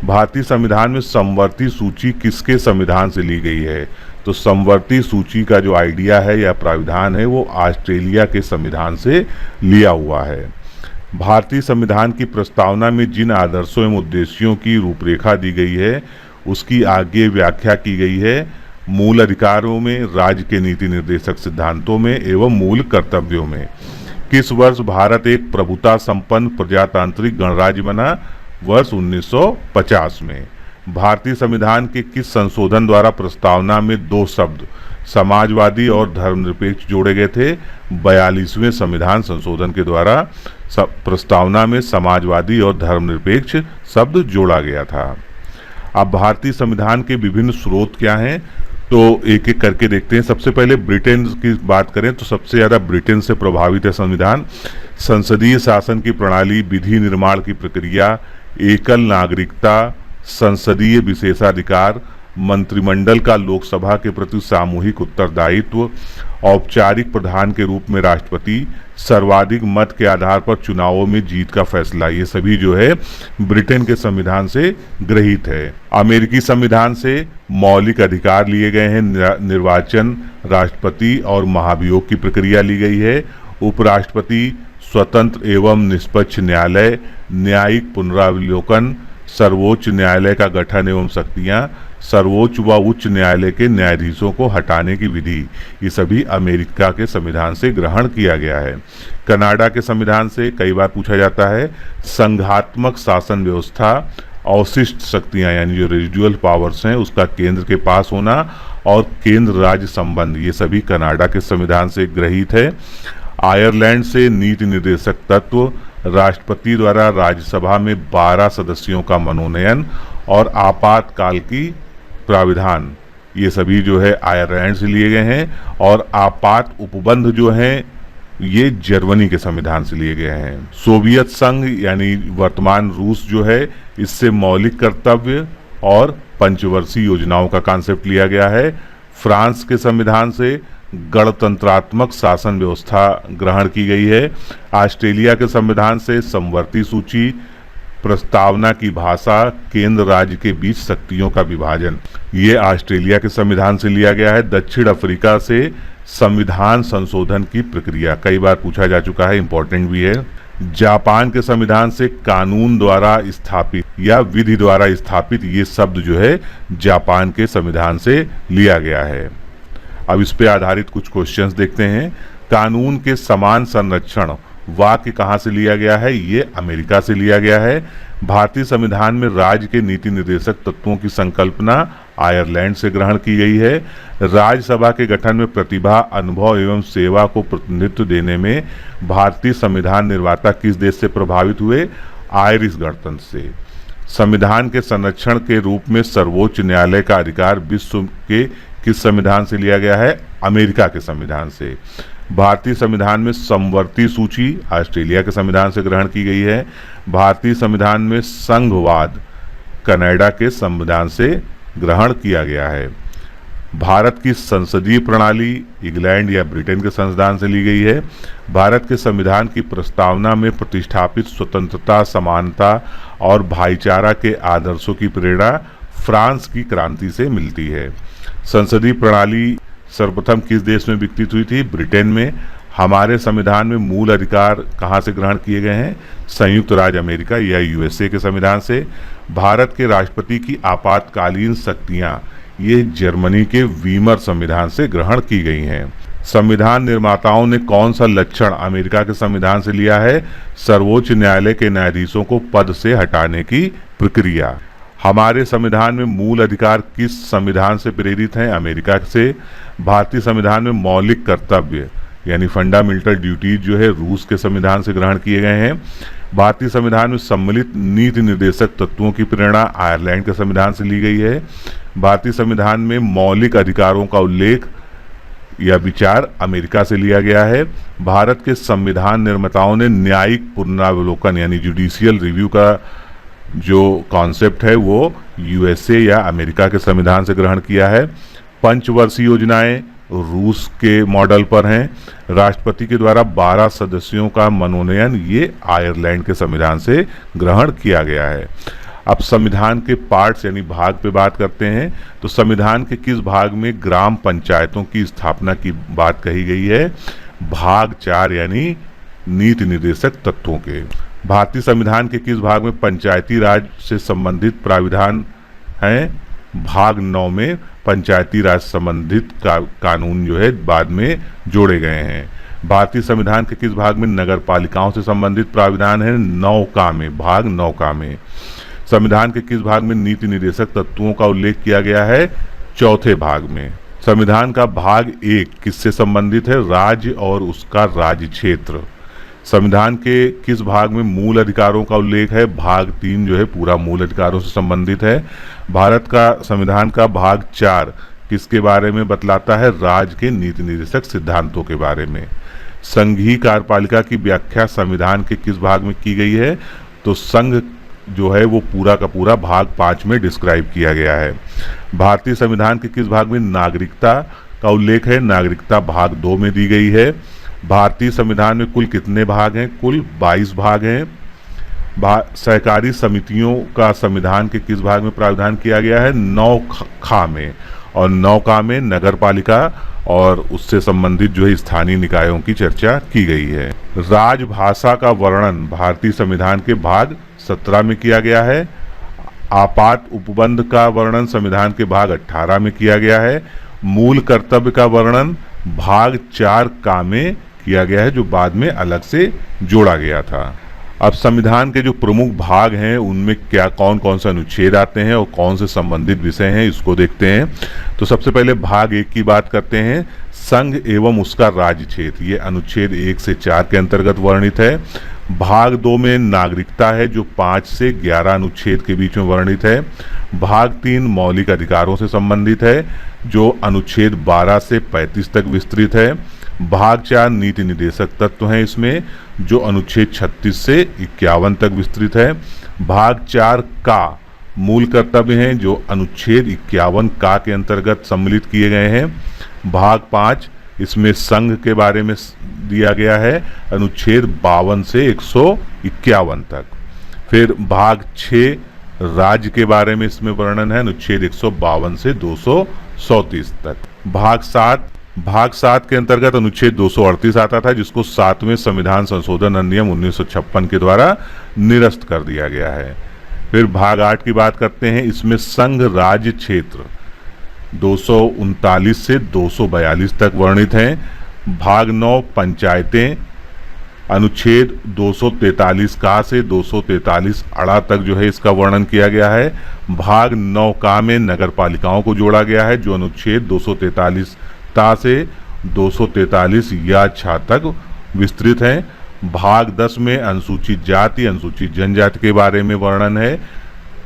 भारतीय संविधान में समवर्ती सूची किसके संविधान से ली गई है? तो समवर्ती सूची का जो आइडिया है या प्राविधान है वो ऑस्ट्रेलिया के संविधान से लिया हुआ है। भारतीय संविधान की प्रस्तावना में जिन आदर्शों एवं उद्देश्यों की रूपरेखा दी गई है उसकी आगे व्याख्या की गई है। मूल अधिकारों में, राज्य के नीति निर्देशक सिद्धांतों में एवं मूल कर्तव्यों में। किस वर्ष भारत एक प्रभुता संपन्न प्रजातांत्रिक गणराज्य बना? वर्ष 1950 में। भारतीय संविधान के किस संशोधन द्वारा प्रस्तावना में दो शब्द समाजवादी और धर्मनिरपेक्ष जोड़े गए थे? 42वें संविधान संशोधन के द्वारा प्रस्तावना में समाजवादी और धर्मनिरपेक्ष शब्द जोड़ा गया था। अब भारतीय संविधान के विभिन्न स्रोत क्या हैं, तो एक एक करके देखते हैं। सबसे पहले ब्रिटेन की बात करें तो सबसे ज़्यादा ब्रिटेन से प्रभावित है संविधान। संसदीय शासन की प्रणाली, विधि निर्माण की प्रक्रिया, एकल नागरिकता, संसदीय विशेषाधिकार, मंत्रिमंडल का लोकसभा के प्रति सामूहिक उत्तरदायित्व, औपचारिक प्रधान के रूप में राष्ट्रपति, सर्वाधिक मत के आधार पर चुनावों में जीत का फैसला, ये सभी जो है ब्रिटेन के संविधान से गृहीत है। अमेरिकी संविधान से मौलिक अधिकार लिए गए हैं, निर्वाचन, राष्ट्रपति और महाभियोग की प्रक्रिया ली गई है। उपराष्ट्रपति, स्वतंत्र एवं निष्पक्ष न्यायालय, न्यायिक पुनरावलोकन, सर्वोच्च न्यायालय का गठन एवं शक्तियां, सर्वोच्च व उच्च न्यायालय के न्यायाधीशों को हटाने की विधि, ये सभी अमेरिका के संविधान से ग्रहण किया गया है। कनाडा के संविधान से कई बार पूछा जाता है, संघात्मक शासन व्यवस्था, अवशिष्ट शक्तियां यानी जो रेजिडुअल पावर्स हैं उसका केंद्र के पास होना और केंद्र राज्य संबंध, ये सभी कनाडा के संविधान से ग्रहीत है। आयरलैंड से नीति निर्देशक तत्व, राष्ट्रपति द्वारा राज्यसभा में 12 सदस्यों का मनोनयन और आपातकाल की प्राविधान, ये सभी जो है आयरलैंड से लिए गए हैं। और आपात उपबंध जो हैं ये जर्मनी के संविधान से लिए गए हैं। सोवियत संघ यानी वर्तमान रूस जो है, इससे मौलिक कर्तव्य और पंचवर्षीय योजनाओं का कॉन्सेप्ट लिया गया है। फ्रांस के संविधान से गणतंत्रात्मक शासन व्यवस्था ग्रहण की गई है। ऑस्ट्रेलिया के संविधान से समवर्ती सूची, प्रस्तावना की भाषा, केंद्र राज्य के बीच शक्तियों का विभाजन, ये ऑस्ट्रेलिया के संविधान से लिया गया है। दक्षिण अफ्रीका से संविधान संशोधन की प्रक्रिया, कई बार पूछा जा चुका है, इंपॉर्टेंट भी है। जापान के संविधान से कानून द्वारा स्थापित या विधि द्वारा स्थापित, ये शब्द जो है जापान के संविधान से लिया गया है। अब इस पे आधारित कुछ क्वेश्चंस देखते हैं। कानून के समान संरक्षण वाक्य कहाँ से लिया गया है? ये अमेरिका से लिया गया है। भारतीय संविधान में राज्य के नीति निर्देशक तत्वों की संकल्पना आयरलैंड से ग्रहण की गई है। राज्यसभा के गठन में प्रतिभा, अनुभव एवं सेवा को प्रतिनिधित्व देने में भारतीय संविधान निर्माता किस देश से प्रभावित हुए? आयरिश गणतंत्र से। संविधान के संरक्षण के रूप में सर्वोच्च न्यायालय का अधिकार विश्व के किस संविधान से लिया गया है? अमेरिका के संविधान से। भारतीय संविधान में समवर्ती सूची ऑस्ट्रेलिया के संविधान से ग्रहण की गई है। भारतीय संविधान में संघवाद कनाडा के संविधान से ग्रहण किया गया है। भारत की संसदीय प्रणाली इंग्लैंड या ब्रिटेन के संविधान से ली गई है। भारत के संविधान की प्रस्तावना में प्रतिष्ठापित स्वतंत्रता, समानता और भाईचारा के आदर्शों की प्रेरणा फ्रांस की क्रांति से मिलती है। संसदीय प्रणाली सर्वप्रथम किस देश में विकसित हुई थी? ब्रिटेन में। हमारे संविधान में मूल अधिकार कहाँ से ग्रहण किए गए हैं? संयुक्त राज्य अमेरिका या यूएसए के संविधान से। भारत के राष्ट्रपति की आपातकालीन शक्तियाँ, ये जर्मनी के वीमर संविधान से ग्रहण की गई हैं। संविधान निर्माताओं ने कौन सा लक्षण अमेरिका के संविधान से लिया है? सर्वोच्च न्यायालय के न्यायाधीशों को पद से हटाने की प्रक्रिया। हमारे संविधान में मूल अधिकार किस संविधान से प्रेरित हैं? अमेरिका से। भारतीय संविधान में मौलिक कर्तव्य यानी फंडामेंटल ड्यूटीज जो है रूस के संविधान से ग्रहण किए गए हैं। भारतीय संविधान में सम्मिलित नीति निर्देशक तत्वों की प्रेरणा आयरलैंड के संविधान से ली गई है। भारतीय संविधान में मौलिक अधिकारों का उल्लेख या विचार अमेरिका से लिया गया है। भारत के संविधान निर्माताओं ने न्यायिक पुनरावलोकन यानी जुडिशियल रिव्यू का जो कॉन्सेप्ट है वो यूएसए या अमेरिका के संविधान से ग्रहण किया है। पंचवर्षीय योजनाएं रूस के मॉडल पर हैं। राष्ट्रपति के द्वारा 12 सदस्यों का मनोनयन ये आयरलैंड के संविधान से ग्रहण किया गया है। अब संविधान के पार्ट्स यानी भाग पे बात करते हैं। तो संविधान के किस भाग में ग्राम पंचायतों की स्थापना की बात कही गई है? भाग 4 यानी नीति निर्देशक तत्वों के। भारतीय संविधान के किस भाग में पंचायती राज से संबंधित प्राविधान हैं? भाग 9 में पंचायती राज संबंधित कानून जो है बाद में जोड़े गए हैं। भारतीय संविधान के किस भाग में नगर पालिकाओं से संबंधित प्राविधान है? 9 का में, भाग 9 का में। संविधान के किस भाग में नीति निर्देशक तत्वों का उल्लेख किया गया है? चौथे भाग में। संविधान का भाग 1 किससे संबंधित है? राज्य और उसका राज्य क्षेत्र। संविधान के किस भाग में मूल अधिकारों का उल्लेख है? भाग 3 जो है पूरा मूल अधिकारों से संबंधित है। भारत का संविधान का भाग 4 किसके बारे में बतलाता है? राज्य के नीति निर्देशक सिद्धांतों के बारे में। संघीय कार्यपालिका की व्याख्या संविधान के किस भाग में की गई है? तो संघ जो है वो पूरा का पूरा भाग 5 में डिस्क्राइब किया गया है। भारतीय संविधान के किस भाग में नागरिकता का उल्लेख है? नागरिकता भाग 2 में दी गई है। भारतीय संविधान में कुल कितने भाग हैं? कुल 22 भाग हैं। सहकारी समितियों का संविधान के किस भाग में प्रावधान किया गया है? 9 खा में, और 9 का में नगर पालिका और उससे संबंधित जो है स्थानीय निकायों की चर्चा की गई है। राजभाषा का वर्णन भारतीय संविधान के भाग 17 में किया गया है। आपात उपबंध का वर्णन संविधान के भाग 18 में किया गया है। मूल कर्तव्य का वर्णन भाग 4 का में किया गया है, जो बाद में अलग से जोड़ा गया था। अब संविधान के जो प्रमुख भाग हैं उनमें क्या कौन कौन से अनुच्छेद आते हैं और कौन से संबंधित विषय हैं, इसको देखते हैं। तो सबसे पहले भाग 1 की बात करते हैं, संघ एवं उसका राज्य क्षेत्र। ये अनुच्छेद 1 से 4 के अंतर्गत वर्णित है। भाग 2 में नागरिकता है, जो 5 से 11 अनुच्छेद के बीच में वर्णित है। भाग 3 मौलिक अधिकारों से संबंधित है, जो अनुच्छेद 12 से 35 तक विस्तृत है। भाग 4 नीति निर्देशक तत्व हैं इसमें, जो अनुच्छेद 36 से 51 तक विस्तृत है। भाग 4 का मूल कर्तव्य हैं, जो अनुच्छेद 51 का के अंतर्गत सम्मिलित किए गए हैं। भाग 5 इसमें संघ के बारे में दिया गया है, अनुच्छेद 52 से 151 तक। फिर भाग 6 राज्य के बारे में इसमें वर्णन है, अनुच्छेद 152 से 234 तक। भाग 7 के अंतर्गत अनुच्छेद 238 आता था, जिसको 7वें संविधान संशोधन अधिनियम 1956 के द्वारा निरस्त कर दिया गया है। फिर भाग 8 की बात करते हैं, इसमें संघ राज्य क्षेत्र 239 से 242 तक वर्णित हैं। भाग 9 पंचायतें, अनुच्छेद 243 का से 243 अड़ा तक जो है इसका वर्णन किया गया है। भाग 9 का में नगर पालिकाओं को जोड़ा गया है, जो अनुच्छेद 243 ता से 243 या छा तक विस्तृत है। भाग 10 में अनुसूचित जाति अनुसूचित जनजाति के बारे में वर्णन है,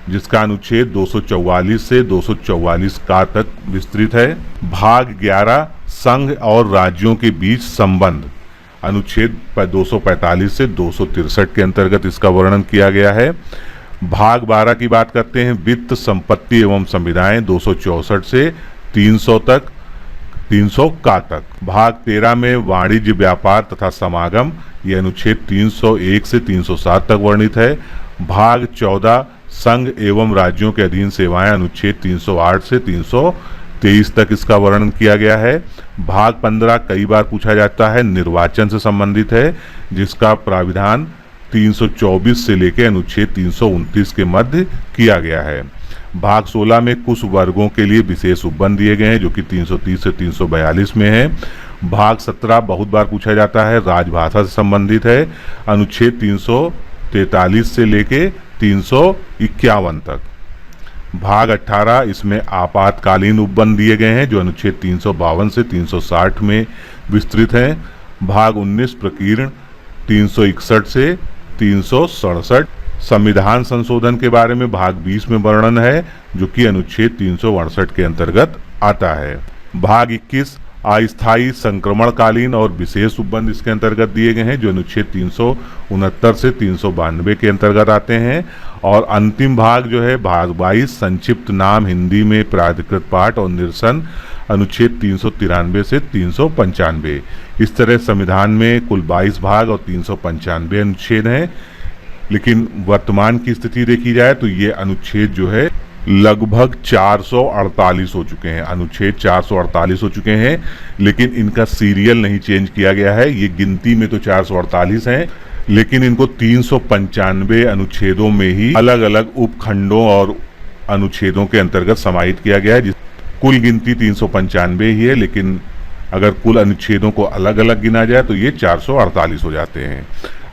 जिसका अनुच्छेद 244 से 244 का तक विस्तृत है। भाग 11 संघ और राज्यों के बीच संबंध, अनुच्छेद 245 से 263 के अंतर्गत इसका वर्णन किया गया है। भाग 12 की बात करते हैं, वित्त संपत्ति एवं संविदाएं 264 से 300 तक 300 का तक। भाग 13 में वाणिज्य व्यापार तथा समागम, ये अनुच्छेद 301 से 307 तक वर्णित है। भाग 14 संघ एवं राज्यों के अधीन सेवाएं, अनुच्छेद 308 से 323 तक इसका वर्णन किया गया है। भाग 15 कई बार पूछा जाता है, निर्वाचन से संबंधित है, जिसका प्राविधान 324 से लेकर अनुच्छेद 329 के मध्य किया गया है। भाग 16 में कुछ वर्गों के लिए विशेष उपबंध दिए गए हैं, जो कि 330 से 342 में है। भाग 17 बहुत बार पूछा जाता है, राजभाषा से संबंधित है, अनुच्छेद 343 से लेके 351 तक। भाग 18 इसमें आपातकालीन उपबंध दिए गए हैं, जो अनुच्छेद 352 से 360 में विस्तृत हैं। भाग 19 प्रकीर्ण 361 से 367। संविधान संशोधन के बारे में भाग 20 में वर्णन है, जो कि अनुच्छेद 368 के अंतर्गत आता है। भाग 21 अस्थायी संक्रमणकालीन और विशेष उपबंध इसके अंतर्गत दिए गए हैं, जो अनुच्छेद 369 से 392 के अंतर्गत आते हैं। और अंतिम भाग जो है भाग 22 संक्षिप्त नाम हिंदी में प्राधिकृत पाठ और निरसन, अनुच्छेद 393 से 395। इस तरह संविधान में कुल 22 भाग और 395 अनुच्छेद हैं। लेकिन वर्तमान की स्थिति देखी जाए तो ये अनुच्छेद जो है लगभग 448 हो चुके हैं, अनुच्छेद 448 हो चुके हैं, लेकिन इनका सीरियल नहीं चेंज किया गया है। ये गिनती में तो 448 हैं, लेकिन इनको 395 अनुच्छेदों में ही अलग अलग उपखंडों और अनुच्छेदों के अंतर्गत समाहित किया गया है। कुल गिनती 395 ही है, लेकिन अगर कुल अनुच्छेदों को अलग अलग गिना जाए तो ये 448 हो जाते हैं।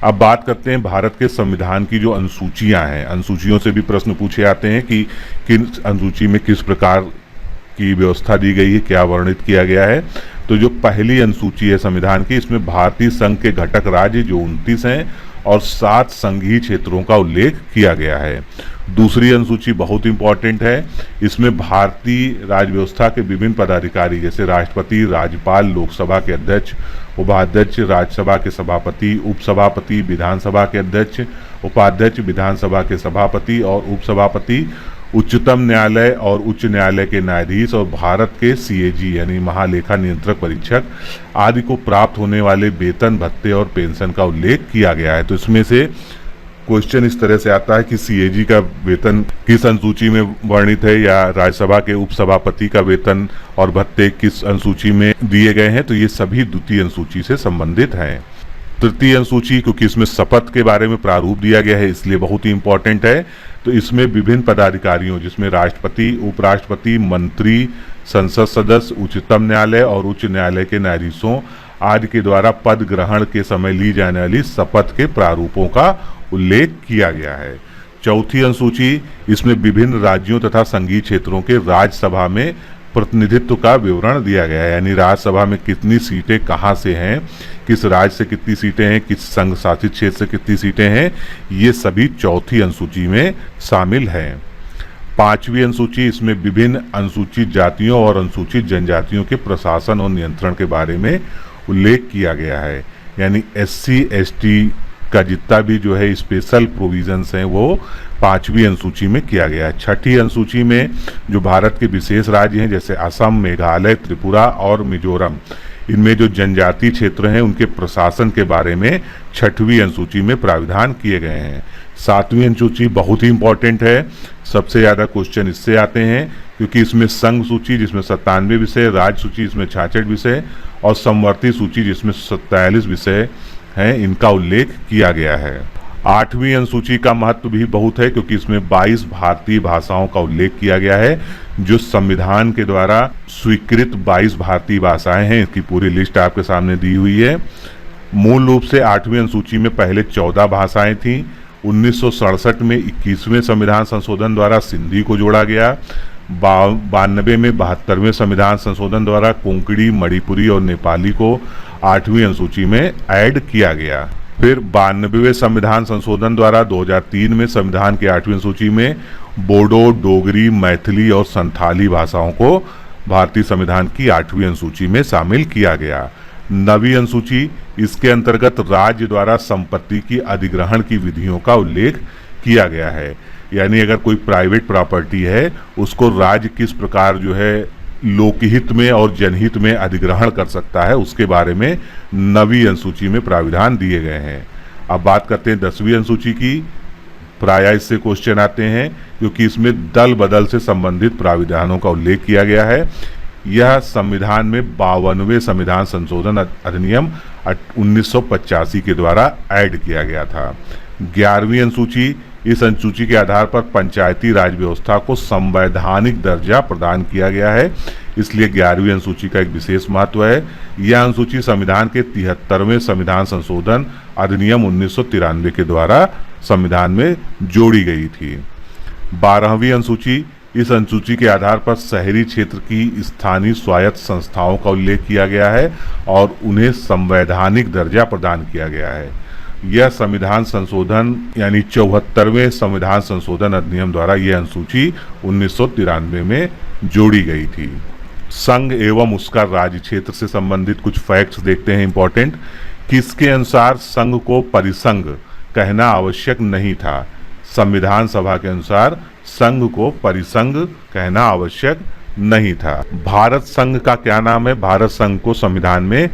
अब बात करते हैं भारत के संविधान की जो अनुसूचियां हैं। अनुसूचियों से भी प्रश्न पूछे जाते हैं कि किन अनुसूची में किस प्रकार की व्यवस्था दी गई है, क्या वर्णित किया गया है। तो जो पहली अनुसूची है संविधान की, इसमें भारतीय संघ के घटक राज्य जो 29 हैं और 7 संघीय क्षेत्रों का उल्लेख किया गया है। दूसरी अनुसूची बहुत इंपॉर्टेंट है। इसमें भारतीय राज्य व्यवस्था के विभिन्न पदाधिकारी जैसे राष्ट्रपति, राज्यपाल, लोकसभा के अध्यक्ष, उपाध्यक्ष, राज्यसभा के सभापति, उपसभापति, विधानसभा के अध्यक्ष, उपाध्यक्ष, विधानसभा के सभापति और उपसभापति, उच्चतम न्यायालय और उच्च न्यायालय के न्यायाधीश और भारत के सीएजी यानी महालेखा नियंत्रक परीक्षक आदि को प्राप्त होने वाले वेतन, भत्ते और पेंशन का उल्लेख किया गया है। तो इसमें से क्वेश्चन इस तरह से आता है कि सीएजी का वेतन किस अनुसूची में वर्णित है, या राज्यसभा के उपसभापति का वेतन और भत्ते किस अनुसूची में दिए गए हैं। तो ये सभी द्वितीय अनुसूची से संबंधित हैं। तृतीय अनुसूची, क्योंकि इसमें शपथ के बारे में प्रारूप दिया गया है इसलिए बहुत ही इंपॉर्टेंट है। तो इसमें विभिन्न पदाधिकारियों जिसमें राष्ट्रपति, उपराष्ट्रपति, मंत्री, संसद सदस्य, उच्चतम न्यायालय और उच्च न्यायालय के न्यायाधीशों आदि के द्वारा पद ग्रहण के समय ली जाने वाली शपथ के प्रारूपों का उल्लेख किया गया है। चौथी अनुसूची, इसमें विभिन्न राज्यों तथा संघीय क्षेत्रों के राज्यसभा में प्रतिनिधित्व का विवरण दिया गया है, यानी राज्यसभा में कितनी सीटें कहाँ से हैं, किस राज्य से कितनी सीटें हैं, किस संघ शासित क्षेत्र से कितनी सीटें हैं, ये सभी चौथी अनुसूची में शामिल हैं। पांचवी अनुसूची, इसमें विभिन्न अनुसूचित जातियों और अनुसूचित जनजातियों के प्रशासन और नियंत्रण के बारे में उल्लेख किया गया है, यानी SC ST का जितना भी जो है स्पेशल प्रोविजंस हैं वो पांचवी अनुसूची में किया गया है। छठी अनुसूची में जो भारत के विशेष राज्य हैं जैसे असम, मेघालय, त्रिपुरा और मिजोरम, इनमें जो जनजातीय क्षेत्र हैं उनके प्रशासन के बारे में छठवीं अनुसूची में प्राविधान किए गए हैं। सातवीं अनुसूची बहुत ही इंपॉर्टेंट है, सबसे ज़्यादा क्वेश्चन इससे आते हैं क्योंकि इसमें संघ सूची जिसमें 97 विषय, राज्य सूची जिसमें 66 विषय और समवर्ती सूची जिसमें 47 विषय हैं, इनका उल्लेख किया गया है। आठवीं अनुसूची का महत्व भी बहुत है क्योंकि इसमें 22 भारतीय भाषाओं का उल्लेख किया गया है। जो संविधान के द्वारा स्वीकृत 22 भारतीय भाषाएं हैं, इसकी पूरी लिस्ट आपके सामने दी हुई है। मूल रूप से आठवीं अनुसूची में पहले 14 भाषाएं थीं। 1967 में 21वें संविधान संशोधन द्वारा सिंधी को जोड़ा गया। 92 में 72वें संविधान संशोधन द्वारा कोंकणी, मणिपुरी और नेपाली को आठवीं अनुसूची में ऐड किया गया। फिर 92वें संविधान संशोधन द्वारा 2003 में संविधान की 8वीं अनुसूची में बोडो, डोगरी, मैथिली और संथाली भाषाओं को भारतीय संविधान की 8वीं अनुसूची में शामिल किया गया। 9वीं अनुसूची, इसके अंतर्गत राज्य द्वारा संपत्ति की अधिग्रहण की विधियों का उल्लेख किया गया है, यानी अगर कोई प्राइवेट प्रॉपर्टी है उसको राज्य किस प्रकार जो है लोकहित में और जनहित में अधिग्रहण कर सकता है, उसके बारे में 9वीं अनुसूची में प्राविधान दिए गए हैं। अब बात करते हैं 10वीं अनुसूची की। प्रायः इससे क्वेश्चन आते हैं क्योंकि इसमें दल बदल से संबंधित प्राविधानों का उल्लेख किया गया है। यह संविधान में 52वें संविधान संशोधन अधिनियम 1985 के द्वारा ऐड किया गया था। 11वीं अनुसूची, इस अनुसूची के आधार पर पंचायती राज व्यवस्था को संवैधानिक दर्जा प्रदान किया गया है, इसलिए 11वीं अनुसूची का एक विशेष महत्व है। यह अनुसूची संविधान के 73वें संविधान संशोधन अधिनियम 1993 के द्वारा संविधान में जोड़ी गई थी। 12वीं अनुसूची, इस अनुसूची के आधार पर शहरी क्षेत्र की स्थानीय स्वायत्त संस्थाओं का उल्लेख किया गया है और उन्हें संवैधानिक दर्जा प्रदान किया गया है। यह संविधान संशोधन यानी 74वें संविधान संशोधन अधिनियम द्वारा यह अनुसूची 1993 में जोड़ी गई थी। संघ एवं उसका राज्य क्षेत्र से संबंधित कुछ फैक्ट्स देखते हैं इंपॉर्टेंट, किसके अनुसार संघ को परिसंघ कहना आवश्यक नहीं था। संविधान सभा के अनुसार संघ को परिसंघ कहना आवश्यक नहीं था। भारत संघ का क्या नाम है? भारत संघ को संविधान में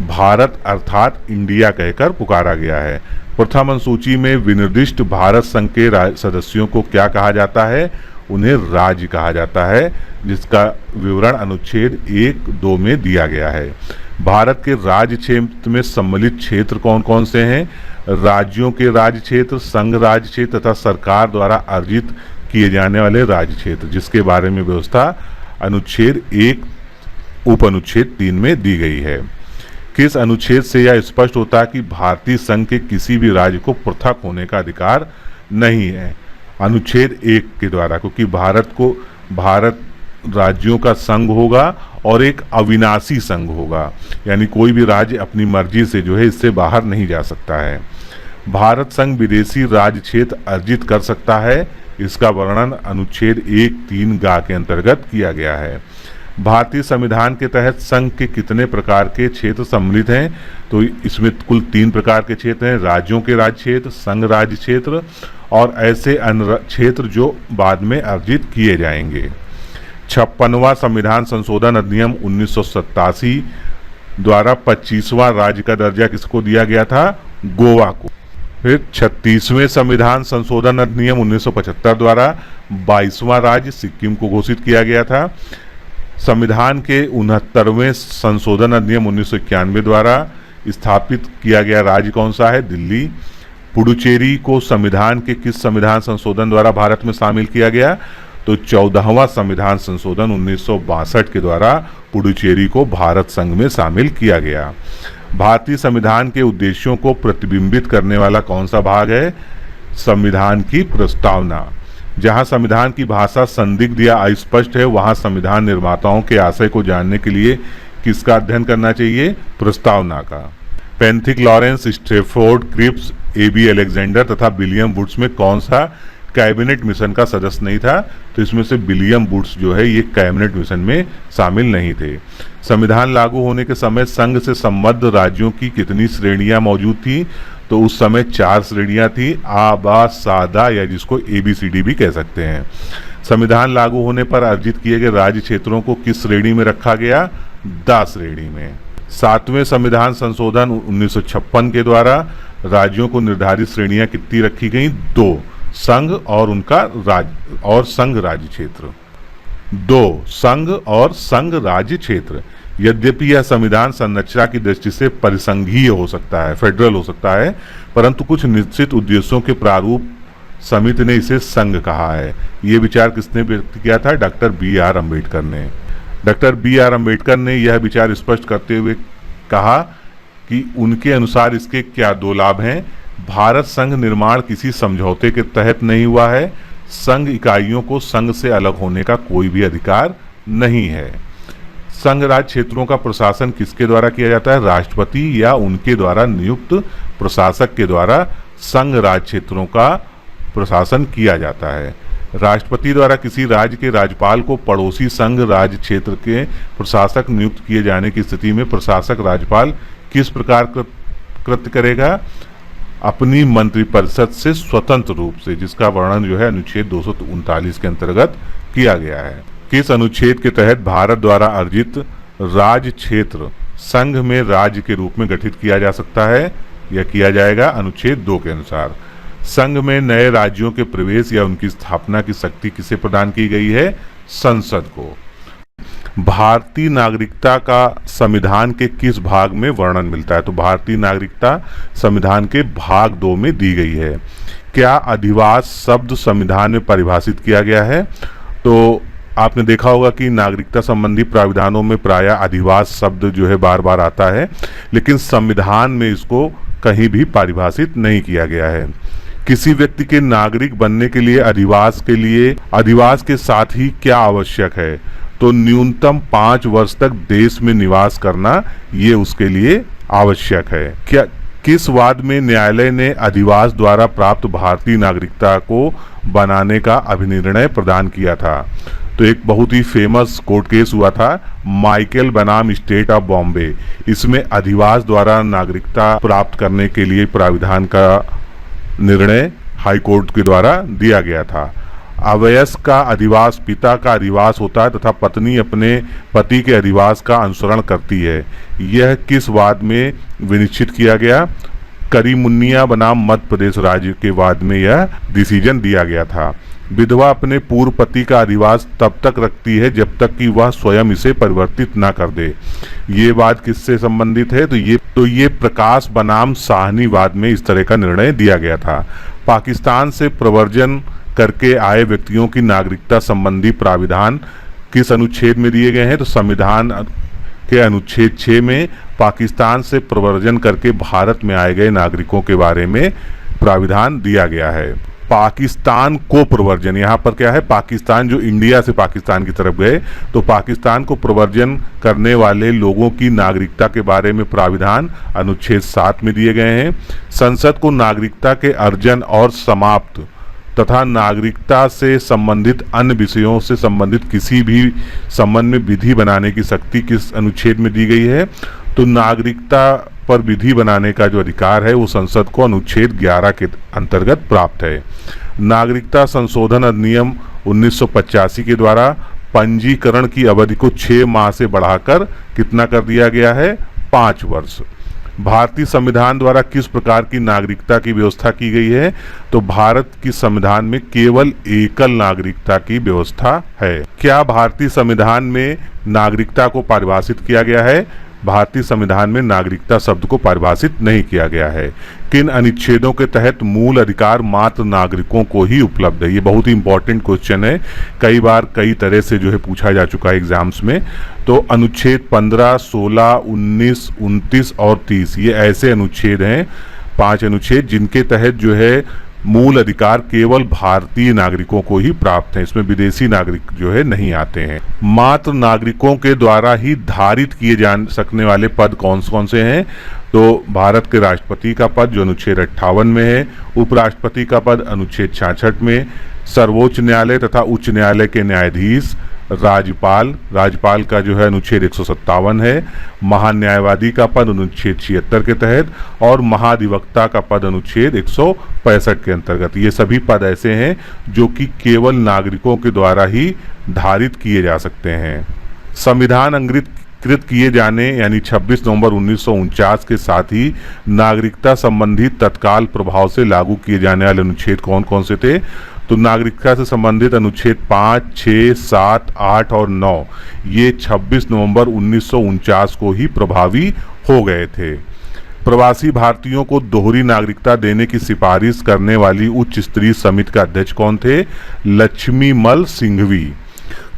भारत अर्थात इंडिया कहकर पुकारा गया है। प्रथम अनुसूची में विनिर्दिष्ट भारत संघ के सदस्यों को क्या कहा जाता है? उन्हें राज्य कहा जाता है, जिसका विवरण अनुच्छेद 1-2 में दिया गया है। भारत के राज्य क्षेत्र में सम्मिलित क्षेत्र कौन कौन से हैं? राज्यों के राज्य क्षेत्र, संघ राज्य क्षेत्र तथा सरकार द्वारा अर्जित किए जाने वाले राज्य क्षेत्र, जिसके बारे में व्यवस्था अनुच्छेद 1 उप अनुच्छेद 3 में दी गई है। किस अनुच्छेद से यह स्पष्ट होता है कि भारतीय संघ के किसी भी राज्य को पृथक होने का अधिकार नहीं है? अनुच्छेद 1 के द्वारा, क्योंकि भारत राज्यों का संघ होगा और एक अविनाशी संघ होगा, यानी कोई भी राज्य अपनी मर्जी से जो है इससे बाहर नहीं जा सकता है। भारत संघ विदेशी राज्य क्षेत्र अर्जित कर सकता है, इसका वर्णन अनुच्छेद 1(3) गा के अंतर्गत किया गया है। भारतीय संविधान के तहत संघ के कितने प्रकार के क्षेत्र सम्मिलित हैं? तो इसमें कुल 3 प्रकार के क्षेत्र हैं, राज्यों के राज्य क्षेत्र, संघ राज्य क्षेत्र और ऐसे अन्य क्षेत्र जो बाद में अर्जित किए जाएंगे। 56वां संविधान संशोधन अधिनियम 1987 द्वारा 25वां राज्य का दर्जा किसको दिया गया था? गोवा को। फिर 36वें संविधान संशोधन अधिनियम 1975 द्वारा 22वां राज्य सिक्किम को घोषित किया गया था। संविधान के 69वें संशोधन अधिनियम 1991 द्वारा स्थापित किया गया राज्य कौन सा है? दिल्ली। पुडुचेरी को संविधान के किस संविधान संशोधन द्वारा भारत में शामिल किया गया? तो 14वां संविधान संशोधन 1962 के द्वारा पुडुचेरी को भारत संघ में शामिल किया गया। भारतीय संविधान के उद्देश्यों को प्रतिबिंबित करने वाला कौन सा भाग है? संविधान की प्रस्तावना। जहां संविधान की भाषा संदिग्ध या अस्पष्ट है, वहां संविधान निर्माताओं के आशय को जानने के लिए किसका अध्ययन करना चाहिए? प्रस्तावना का। पेंथिक लॉरेंस, स्ट्रैफोर्ड क्रिप्स, ए.बी. अलेक्जेंडर तथा विलियम वुड्स में कौन सा कैबिनेट मिशन का सदस्य नहीं था? तो इसमें से विलियम वुड्स जो है ये कैबिनेट मिशन में शामिल नहीं थे। संविधान लागू होने के समय संघ से संबद्ध राज्यों की कितनी श्रेणियां मौजूद थी? तो उस समय 4 श्रेणियां थी, आ, बा, सादा या जिसको ABCD भी कह सकते हैं। संविधान लागू होने पर अर्जित किए गए राज्य क्षेत्रों को किस श्रेणी में रखा गया? द श्रेणी में। 7वें संविधान संशोधन 1956 के द्वारा राज्यों को निर्धारित श्रेणियां कितनी रखी गई? 2, संघ और उनका राज्य और संघ राज्य क्षेत्र। 2, संघ और संघ राज्य क्षेत्र। यद्यपि यह संविधान संरचना की दृष्टि से परिसंघीय हो सकता है, फेडरल हो सकता है, परंतु कुछ निश्चित उद्देश्यों के प्रारूप समिति ने इसे संघ कहा है। ये विचार किसने व्यक्त किया था? Doctor B.R. अम्बेडकर ने। Doctor B.R. अम्बेडकर ने यह विचार स्पष्ट करते हुए कहा कि उनके अनुसार इसके क्या 2 लाभ हैं। भारत संघ निर्माण किसी समझौते के तहत नहीं हुआ है। संघ इकाइयों को संघ से अलग होने का कोई भी अधिकार नहीं है। संघ राज्य क्षेत्रों का प्रशासन किसके द्वारा किया जाता है? राष्ट्रपति या उनके द्वारा नियुक्त प्रशासक के द्वारा संघ राज्य क्षेत्रों का प्रशासन किया जाता है। राष्ट्रपति द्वारा किसी राज्य के राज्यपाल को पड़ोसी संघ राज्य क्षेत्र के प्रशासक नियुक्त किए जाने की स्थिति में प्रशासक राज्यपाल किस प्रकार कृत्य करेगा? अपनी मंत्रिपरिषद से स्वतंत्र रूप से, जिसका वर्णन जो है अनुच्छेद 239 के अंतर्गत किया गया है। किस अनुच्छेद के तहत भारत द्वारा अर्जित राज्य क्षेत्र संघ में राज्य के रूप में गठित किया जा सकता है या किया जाएगा? अनुच्छेद 2 के अनुसार। संघ में नए राज्यों के प्रवेश या उनकी स्थापना की शक्ति किसे प्रदान की गई है? संसद को। भारतीय नागरिकता का संविधान के किस भाग में वर्णन मिलता है? तो भारतीय नागरिकता संविधान के भाग 2 में दी गई है। क्या अधिवास शब्द संविधान में परिभाषित किया गया है? तो आपने देखा होगा कि नागरिकता संबंधी प्राविधानों में प्रायः अधिवास शब्द जो है बार बार आता है, लेकिन संविधान में इसको कहीं भी परिभाषित नहीं किया गया है। किसी व्यक्ति के नागरिक बनने के लिए अधिवास के साथ ही क्या आवश्यक है? तो न्यूनतम 5 वर्ष तक देश में निवास करना ये उसके लिए आवश्यक है। क्या किस वाद में न्यायालय ने अधिवास द्वारा प्राप्त भारतीय नागरिकता को बनाने का अभिनिर्णय प्रदान किया था? तो एक बहुत ही फेमस कोर्ट केस हुआ था, माइकल बनाम स्टेट ऑफ बॉम्बे। इसमें अधिवास द्वारा नागरिकता प्राप्त करने के लिए प्राविधान का निर्णय हाई कोर्ट के द्वारा दिया गया था। अवयस्क का अधिवास पिता का अधिवास होता है तथा पत्नी अपने पति के अधिवास का अनुसरण करती है। यह किस वाद में विनिश्चित किया गया? करीमुन्निया बनाम मध्य प्रदेश राज्य के वाद में यह डिसीजन दिया गया था। विधवा अपने पूर्व पति का अधिवास तब तक रखती है जब तक कि वह स्वयं इसे परिवर्तित न कर दे। ये वाद किससे संबंधित है? तो ये प्रकाश बनाम साहनी वाद में इस तरह का निर्णय दिया गया था। पाकिस्तान से प्रव्रजन करके आए व्यक्तियों की नागरिकता संबंधी प्राविधान किस अनुच्छेद में दिए गए हैं? तो संविधान के अनुच्छेद 6 में पाकिस्तान से प्रव्रजन करके भारत में आए गए नागरिकों के बारे में प्राविधान दिया गया है। पाकिस्तान को प्रव्रजन, यहाँ पर क्या है, पाकिस्तान जो इंडिया से पाकिस्तान की तरफ गए, तो पाकिस्तान को प्रव्रजन करने वाले लोगों की नागरिकता के बारे में प्राविधान अनुच्छेद 7 में दिए गए हैं। संसद को नागरिकता के अर्जन और समाप्त तथा नागरिकता से संबंधित अन्य विषयों से संबंधित किसी भी संबंध में विधि बनाने की शक्ति किस अनुच्छेद में दी गई है, तो नागरिकता पर विधि बनाने का जो अधिकार है वो संसद को अनुच्छेद 11 के अंतर्गत प्राप्त है। नागरिकता संशोधन अधिनियम 1985 के द्वारा पंजीकरण की अवधि को 6 माह से बढ़ाकर कितना कर दिया गया है, 5 वर्ष। भारतीय संविधान द्वारा किस प्रकार की नागरिकता की व्यवस्था की गई है, तो भारत की संविधान में केवल एकल नागरिकता की व्यवस्था है। क्या भारतीय संविधान में नागरिकता को परिभाषित किया गया है? भारतीय संविधान में नागरिकता शब्द को परिभाषित नहीं किया गया है। किन अनुच्छेदों के तहत मूल अधिकार मात्र नागरिकों को ही उपलब्ध है? ये बहुत ही इंपॉर्टेंट क्वेश्चन है, कई बार कई तरह से जो है पूछा जा चुका है एग्जाम्स में। तो अनुच्छेद 15, 16, 19, 29 और 30 ये ऐसे अनुच्छेद हैं, 5 अनुच्छेद जिनके तहत जो है मूल अधिकार केवल भारतीय नागरिकों को ही प्राप्त है, इसमें विदेशी नागरिक जो है नहीं आते हैं। मात्र नागरिकों के द्वारा ही धारित किए जा सकने वाले पद कौन कौन से हैं, तो भारत के राष्ट्रपति का पद जो अनुच्छेद 58 में है, उपराष्ट्रपति का पद अनुच्छेद 66 में, सर्वोच्च न्यायालय तथा उच्च न्यायालय के न्यायाधीश, राज्यपाल का जो है अनुच्छेद 157 है, महान्यायवादी का पद अनुच्छेद 76 के तहत और महाधिवक्ता का पद अनुच्छेद 165 के अंतर्गत। ये सभी पद ऐसे हैं जो कि केवल नागरिकों के द्वारा ही धारित किए जा सकते हैं। संविधान अंगीकृत किए जाने यानी 26 नवंबर 1949 के साथ ही नागरिकता संबंधी तत्काल प्रभाव से लागू किए जाने वाले अनुच्छेद कौन कौन से थे, तो नागरिकता से संबंधित अनुच्छेद 5, 6, 7, 8 और 9 ये 26 नवंबर 1949 को ही प्रभावी हो गए थे। प्रवासी भारतीयों को दोहरी नागरिकता देने की सिफारिश करने वाली उच्च स्तरीय समिति का अध्यक्ष कौन थे? लक्ष्मीमल सिंघवी।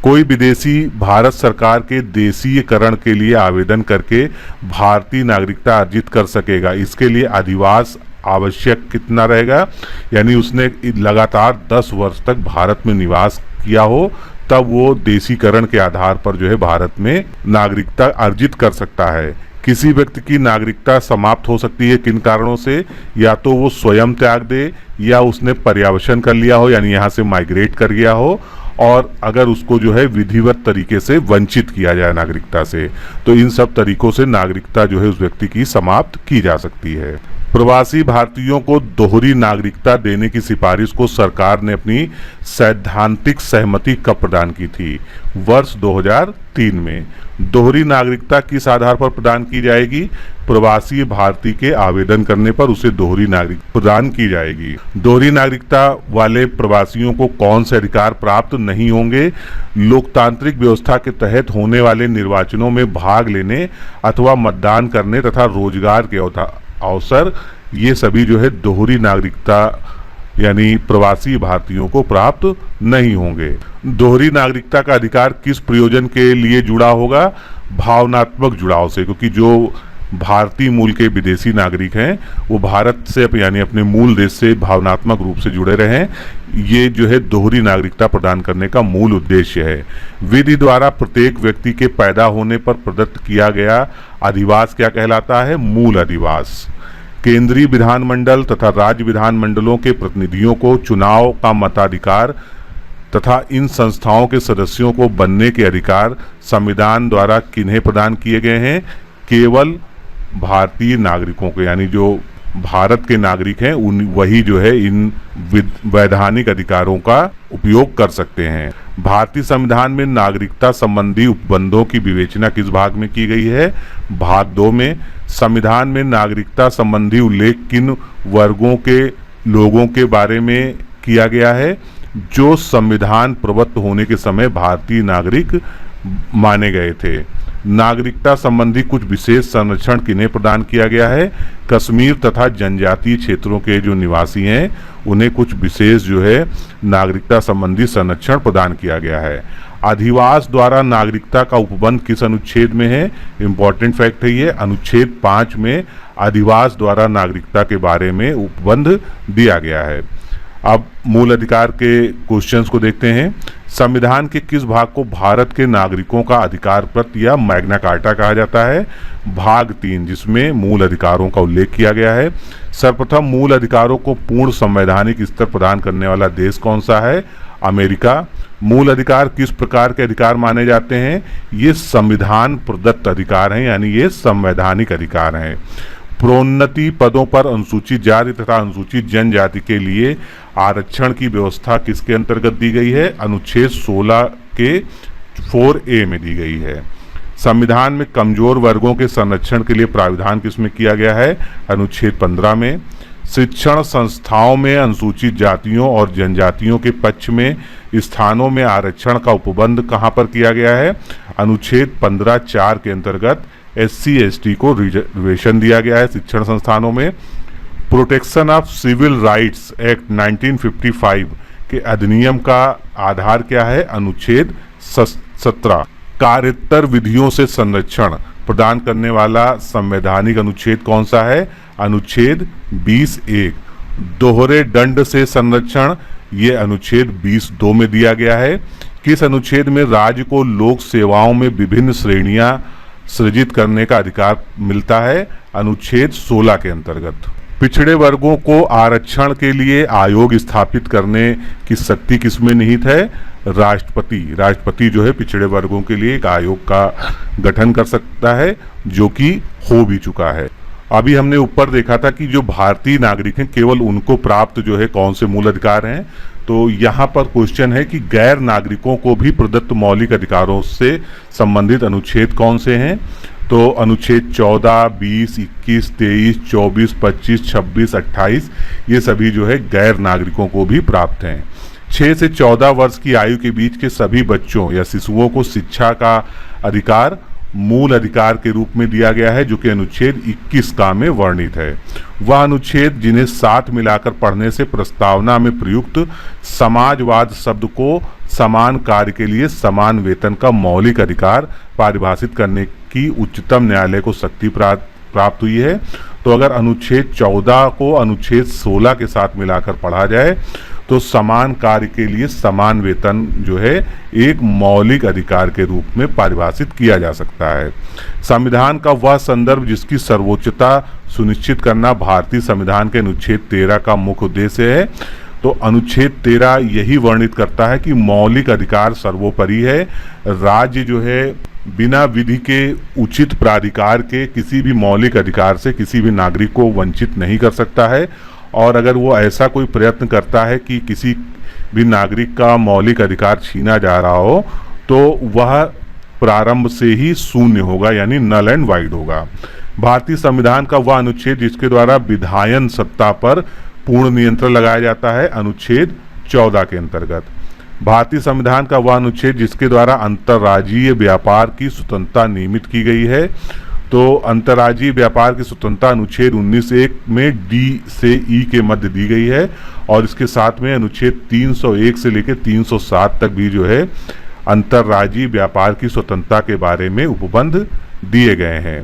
कोई विदेशी भारत सरकार के देशीयकरण के लिए आवेदन करके भारतीय नागरिकता अर्जित कर सकेगा। इसके लिए अधिवास आवश्यक कितना रहेगा, यानी उसने लगातार 10 वर्ष तक भारत में निवास किया हो, तब वो देशीकरण के आधार पर जो है भारत में नागरिकता अर्जित कर सकता है। किसी व्यक्ति की नागरिकता समाप्त हो सकती है किन कारणों से, या तो वो स्वयं त्याग दे या उसने पर्यावसन कर लिया हो, यानी यहाँ से माइग्रेट कर गया हो, और अगर उसको जो है विधिवत तरीके से वंचित किया जाए नागरिकता से, तो इन सब तरीकों से नागरिकता जो है उस व्यक्ति की समाप्त की जा सकती है। प्रवासी भारतीयों को दोहरी नागरिकता देने की सिफारिश को सरकार ने अपनी सैद्धांतिक सहमति कब प्रदान की थी? वर्ष 2003 में। दोहरी नागरिकता किस आधार पर प्रदान की जाएगी? प्रवासी भारतीय के आवेदन करने पर उसे दोहरी नागरिकता प्रदान की जाएगी। दोहरी नागरिकता वाले प्रवासियों को कौन से अधिकार प्राप्त नहीं होंगे? लोकतांत्रिक व्यवस्था के तहत होने वाले निर्वाचनों में भाग लेने अथवा मतदान करने तथा रोजगार के अवसर, ये सभी जो है दोहरी नागरिकता यानी प्रवासी भारतीयों को प्राप्त नहीं होंगे। दोहरी नागरिकता का अधिकार किस प्रयोजन के लिए जुड़ा होगा? भावनात्मक जुड़ाव से, क्योंकि जो भारतीय मूल के विदेशी नागरिक हैं वो भारत से यानी अपने मूल देश से भावनात्मक रूप से जुड़े रहें, ये जो है दोहरी नागरिकता प्रदान करने का मूल उद्देश्य है। विधि द्वारा प्रत्येक व्यक्ति के पैदा होने पर प्रदत्त किया गया अधिवास क्या कहलाता है? मूल अधिवास। केंद्रीय विधानमंडल तथा राज्य विधानमंडलों के प्रतिनिधियों को चुनाव का मताधिकार तथा इन संस्थाओं के सदस्यों को बनने के अधिकार संविधान द्वारा किन्हें प्रदान किए गए हैं? केवल भारतीय नागरिकों को, यानी जो भारत के नागरिक हैं वही जो है इन वैधानिक अधिकारों का उपयोग कर सकते हैं। भारतीय संविधान में नागरिकता संबंधी उपबंधों की विवेचना किस भाग में की गई है? भाग 2 में। संविधान में नागरिकता संबंधी उल्लेख किन वर्गों के लोगों के बारे में किया गया है? जो संविधान प्रवृत्त होने के समय भारतीय नागरिक माने गए थे। नागरिकता संबंधी कुछ विशेष संरक्षण किन्हें प्रदान किया गया है? कश्मीर तथा जनजातीय क्षेत्रों के जो निवासी हैं उन्हें कुछ विशेष जो है नागरिकता संबंधी संरक्षण प्रदान किया गया है। अधिवास द्वारा नागरिकता का उपबंध किस अनुच्छेद में है? इंपॉर्टेंट फैक्ट है ये, अनुच्छेद 5 में अधिवास द्वारा नागरिकता के बारे में उपबंध दिया गया है। अब मूल अधिकार के क्वेश्चंस को देखते हैं। संविधान के किस भाग को भारत के नागरिकों का अधिकार पत्र या मैग्ना कार्टा कहा जाता है? भाग 3, जिसमें मूल अधिकारों का उल्लेख किया गया है। सर्वप्रथम मूल अधिकारों को पूर्ण संवैधानिक स्तर प्रदान करने वाला देश कौन सा है? अमेरिका। मूल अधिकार किस प्रकार के अधिकार माने जाते हैं? ये संविधान प्रदत्त अधिकार हैं, यानी ये संवैधानिक अधिकार हैं। प्रोन्नति पदों पर अनुसूचित जाति तथा अनुसूचित जनजाति के लिए आरक्षण की व्यवस्था किसके अंतर्गत दी गई है? अनुच्छेद 16 के 4A में दी गई है। संविधान में कमजोर वर्गों के संरक्षण के लिए प्राविधान किसमें किया गया है? अनुच्छेद 15 में। शिक्षण संस्थाओं में अनुसूचित जातियों और जनजातियों के पक्ष में स्थानों में आरक्षण का उपबंध कहां पर किया गया है? अनुच्छेद 15(4) के अंतर्गत SC/ST को रिजर्वेशन दिया गया है शिक्षण संस्थानों में। Protection of civil rights act 1955 के अधिनियम का आधार क्या है? अनुच्छेद 17। कार्योत्तर विधियों से संरक्षण प्रदान करने वाला संवैधानिक अनुच्छेद कौन सा है? अनुच्छेद 20(1). दोहरे दंड से संरक्षण, ये अनुच्छेद 20(2) में दिया गया है। किस अनुच्छेद में राज्य को लोक सेवाओं में विभिन्न श्रेणियां सृजित करने का अधिकार मिलता है? अनुच्छेद 16 के अंतर्गत। पिछड़े वर्गों को आरक्षण के लिए आयोग स्थापित करने की शक्ति किसमें निहित है? राष्ट्रपति। राष्ट्रपति जो है पिछड़े वर्गों के लिए एक आयोग का गठन कर सकता है, जो कि हो भी चुका है। अभी हमने ऊपर देखा था कि जो भारतीय नागरिक हैं केवल उनको प्राप्त जो है कौन से मूल अधिकार हैं, तो यहाँ पर क्वेश्चन है कि गैर नागरिकों को भी प्रदत्त मौलिक अधिकारों से संबंधित अनुच्छेद कौन से हैं? तो अनुच्छेद 14, 20, 21, 23, 24, 25, 26, 28 ये सभी जो है गैर नागरिकों को भी प्राप्त हैं। 6 से 14 वर्ष की आयु के बीच के सभी बच्चों या शिशुओं को शिक्षा का अधिकार मूल अधिकार के रूप में दिया गया है, जो कि अनुच्छेद 21 का में वर्णित है। वह अनुच्छेद जिन्हें साथ मिलाकर पढ़ने से प्रस्तावना में प्रयुक्त समाजवाद शब्द को समान कार्य के लिए समान वेतन का मौलिक अधिकार परिभाषित करने की उच्चतम न्यायालय को शक्ति प्राप्त हुई है। तो अगर अनुच्छेद 14 को अनुच्छेद 16 के साथ मिलाकर पढ़ा जाए तो समान कार्य के लिए समान वेतन जो है एक मौलिक अधिकार के रूप में परिभाषित किया जा सकता है। संविधान का वह संदर्भ जिसकी सर्वोच्चता सुनिश्चित करना भारतीय संविधान के अनुच्छेद 13 का मुख्य उद्देश्य है। तो अनुच्छेद 13 यही वर्णित करता है कि मौलिक अधिकार सर्वोपरि है। राज्य जो है बिना विधि के उचित प्राधिकार के किसी भी मौलिक अधिकार से किसी भी नागरिक को वंचित नहीं कर सकता है, और अगर वो ऐसा कोई प्रयत्न करता है कि किसी भी नागरिक का मौलिक अधिकार छीना जा रहा हो तो वह प्रारंभ से ही शून्य होगा, यानी नल एंड वाइड होगा। भारतीय संविधान का वह अनुच्छेद जिसके द्वारा विधायन सत्ता पर पूर्ण नियंत्रण लगाया जाता है, अनुच्छेद 14 के अंतर्गत। भारतीय संविधान का वह अनुच्छेद जिसके द्वारा अंतर्राज्यीय व्यापार की स्वतंत्रता नियमित की गई है, तो अंतर्राज्यीय व्यापार की स्वतंत्रता अनुच्छेद 19(1) में डी से ई के मध्य दी गई है, और इसके साथ में अनुच्छेद 301 से लेकर 307 तक भी जो है अंतर्राज्यीय व्यापार की स्वतंत्रता के बारे में उपबंध दिए गए हैं।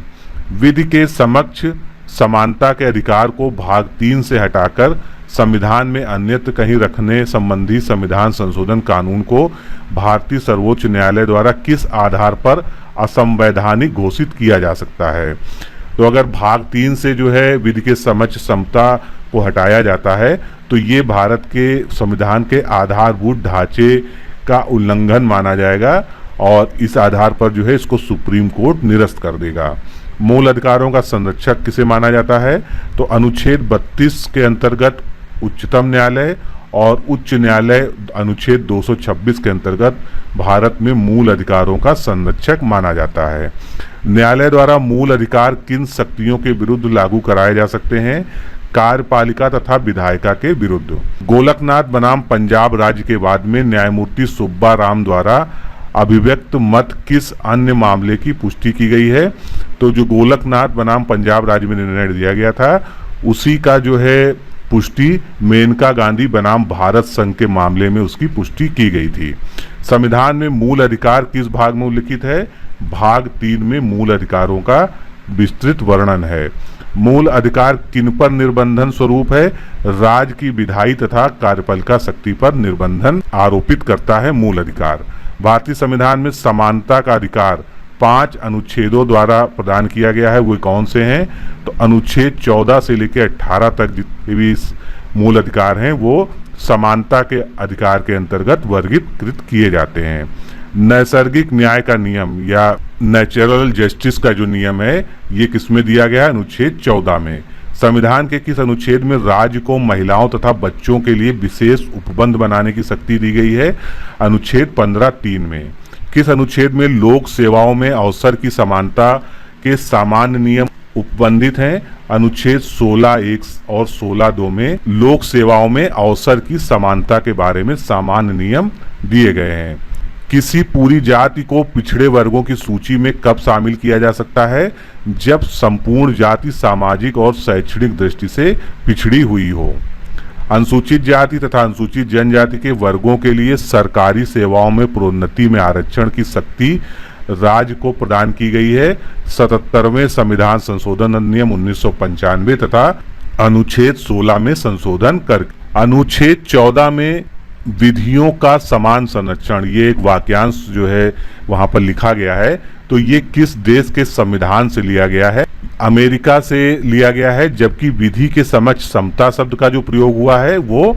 विधि के समक्ष समानता के अधिकार को भाग 3 से हटाकर संविधान में अन्यत्र कहीं रखने संबंधी संविधान संशोधन कानून को भारतीय सर्वोच्च न्यायालय द्वारा किस आधार पर असंवैधानिक घोषित किया जा सकता है? तो अगर भाग 3 से जो है विधि के समक्ष समता को हटाया जाता है तो ये भारत के संविधान के आधारभूत ढांचे का उल्लंघन माना जाएगा, और इस आधार पर जो है इसको सुप्रीम कोर्ट निरस्त कर देगा। मूल अधिकारों का संरक्षक किसे माना जाता है? तो अनुच्छेद 32 के अंतर्गत उच्चतम न्यायालय और उच्च न्यायालय अनुच्छेद 226 के अंतर्गत भारत में मूल अधिकारों का संरक्षक माना जाता है। न्यायालय द्वारा मूल अधिकार किन शक्तियों के विरुद्ध लागू कराए जा सकते हैं? कार्यपालिका तथा विधायिका के विरुद्ध। गोलकनाथ बनाम पंजाब राज्य के बाद में न्यायमूर्ति सुब्बा राम द्वारा अभिव्यक्त मत किस अन्य मामले की पुष्टि की गई है? तो जो गोलकनाथ बनाम पंजाब राज्य में निर्णय दिया गया था उसी का जो है पुष्टि मेनका गांधी बनाम भारत संघ के मामले में उसकी पुष्टि की गई थी। संविधान में मूल अधिकार किस भाग में उल्लिखित है? भाग 3 में मूल अधिकारों का विस्तृत वर्णन है। मूल अधिकार किन पर निर्बंधन स्वरूप है? राज्य की विधायी तथा कार्यपालिका शक्ति पर निर्बंधन आरोपित करता है मूल अधिकार। भारतीय संविधान में समानता का अधिकार 5 अनुच्छेदों द्वारा प्रदान किया गया है। वो कौन से हैं? तो अनुच्छेद 14 से लेकर 18 तक जितने भी मूल अधिकार हैं वो समानता के अधिकार के अंतर्गत वर्गीकृत किए जाते हैं। नैसर्गिक न्याय का नियम या नेचुरल जस्टिस का जो नियम है ये किसमें दिया गया है? अनुच्छेद 14 में। संविधान के किस अनुच्छेद में राज्य को महिलाओं तथा बच्चों के लिए विशेष उपबंध बनाने की शक्ति दी गई है? अनुच्छेद 15(3) में। किस अनुच्छेद में लोक सेवाओं में अवसर की समानता के सामान्य नियम उपबंधित हैं? अनुच्छेद 16(1) और 16(2) में लोक सेवाओं में अवसर की समानता के बारे में सामान्य नियम दिए गए हैं। किसी पूरी जाति को पिछड़े वर्गों की सूची में कब शामिल किया जा सकता है? जब संपूर्ण जाति सामाजिक और शैक्षणिक दृष्टि से पिछड़ी हुई हो। अनुसूचित जाति तथा अनुसूचित जनजाति के वर्गों के लिए सरकारी सेवाओं में प्रोन्नति में आरक्षण की शक्ति राज्य को प्रदान की गई है 77वें संविधान संशोधन अधिनियम 1995 तथा अनुच्छेद 16 में संशोधन कर। अनुच्छेद 14 में विधियों का समान संरक्षण, ये एक वाक्यांश जो है वहां पर लिखा गया है, तो ये किस देश के संविधान से लिया गया है? अमेरिका से लिया गया है, जबकि विधि के समक्ष समता शब्द का जो प्रयोग हुआ है वो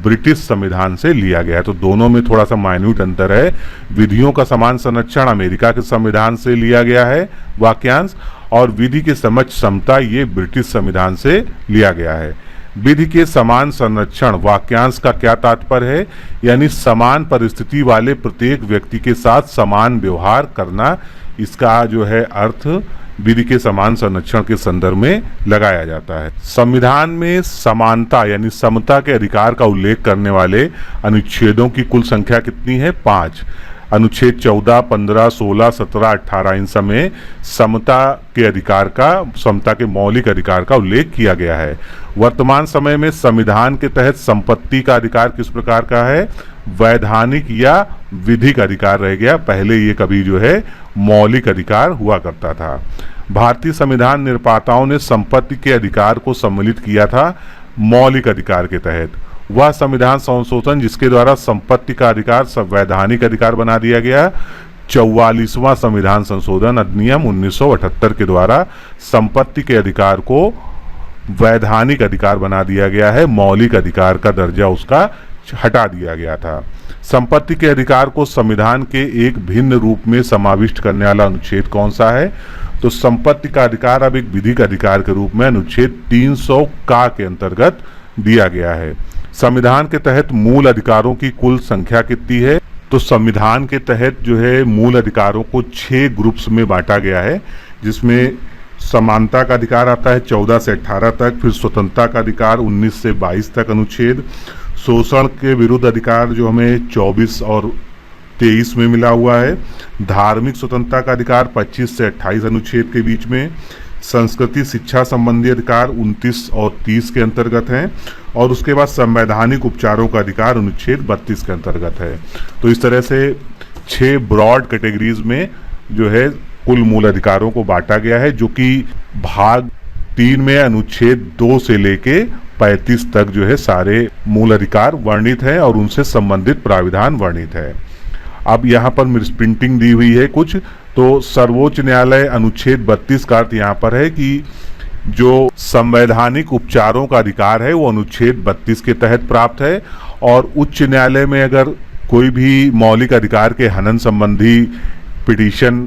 ब्रिटिश संविधान से लिया गया है। तो दोनों में थोड़ा सा माइन्यूट अंतर है। विधियों का समान संरक्षण अमेरिका के संविधान से लिया गया है वाक्यांश, और विधि के समक्ष समता ये ब्रिटिश संविधान से लिया गया है। विधि के समान संरक्षण वाक्यांश का क्या तात्पर्य है? यानी समान परिस्थिति वाले प्रत्येक व्यक्ति के साथ समान व्यवहार करना, इसका जो है अर्थ विधि के समान संरक्षण के संदर्भ में लगाया जाता है। संविधान में समानता यानी समता के अधिकार का उल्लेख करने वाले अनुच्छेदों की कुल संख्या कितनी है? 5। अनुच्छेद 14, 15, 16, 17, 18 इन समय समता के अधिकार का, समता के मौलिक अधिकार का उल्लेख किया गया है। वर्तमान समय में संविधान के तहत संपत्ति का अधिकार किस प्रकार का है? वैधानिक या विधिक अधिकार रह गया। पहले ये कभी जो है मौलिक अधिकार हुआ करता था। भारतीय संविधान निर्माताओं ने संपत्ति के अधिकार को सम्मिलित किया था मौलिक अधिकार के तहत। वह संविधान संशोधन जिसके द्वारा संपत्ति का अधिकार संवैधानिक अधिकार बना दिया गया 44वां संविधान संशोधन अधिनियम 1978 के द्वारा संपत्ति के अधिकार को वैधानिक अधिकार बना दिया गया है। मौलिक अधिकार का दर्जा उसका हटा दिया गया था। संपत्ति के अधिकार को संविधान के एक भिन्न रूप में समाविष्ट करने वाला अनुच्छेद कौन सा है? तो संपत्ति का अधिकार अब एक विधिक अधिकार के रूप में अनुच्छेद 300 का के अंतर्गत दिया गया है। संविधान के तहत मूल अधिकारों की कुल संख्या कितनी है? तो संविधान के तहत जो है मूल अधिकारों को 6 ग्रुप्स में बांटा गया है, जिसमें समानता का अधिकार आता है 14 से 18 तक, फिर स्वतंत्रता का अधिकार 19 से 22 तक अनुच्छेद, शोषण के विरुद्ध अधिकार जो हमें 24 और 23 में मिला हुआ है, धार्मिक स्वतंत्रता का अधिकार 25 से 28 अनुच्छेद के बीच में, संस्कृति शिक्षा संबंधी अधिकार 29 और 30 के अंतर्गत हैं, और उसके बाद संवैधानिक उपचारों का अधिकार अनुच्छेद 32 के अंतर्गत है। तो इस तरह से 6 ब्रॉड कैटेगरीज में जो है कुल मूल अधिकारों को बांटा गया है, जो कि भाग 3 में अनुच्छेद 2 से लेके 35 तक जो है सारे मूल अधिकार वर्णित हैं और उनसे संबंधित प्राविधान वर्णित है। अब यहाँ पर मिसप्रिंटिंग दी हुई है कुछ, तो सर्वोच्च न्यायालय अनुच्छेद 32 का अर्थ यहाँ पर है कि जो संवैधानिक उपचारों का अधिकार है वो अनुच्छेद 32 के तहत प्राप्त है, और उच्च न्यायालय में अगर कोई भी मौलिक अधिकार के हनन संबंधी पिटीशन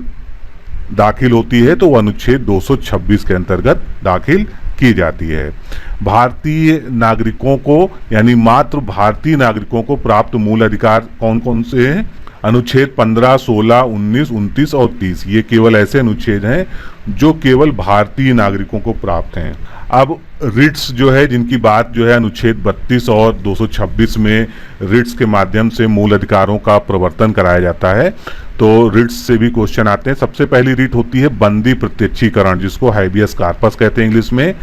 दाखिल होती है तो वो अनुच्छेद 226 के अंतर्गत दाखिल की जाती है। भारतीय नागरिकों को यानी मात्र भारतीय नागरिकों को प्राप्त मूल अधिकार कौन कौन से हैं? अनुच्छेद 15, 16, 19, 29 और 30 ये केवल ऐसे अनुच्छेद हैं जो केवल भारतीय नागरिकों को प्राप्त हैं। अब रिट्स जो है, जिनकी बात जो है अनुच्छेद 32 और 226 में रिट्स के माध्यम से मूल अधिकारों का प्रवर्तन कराया जाता है, तो रिट्स से भी क्वेश्चन आते हैं। सबसे पहली रिट होती है बंदी प्रत्यक्षीकरण, जिसको हैबियस कार्पस कहते हैं इंग्लिश में,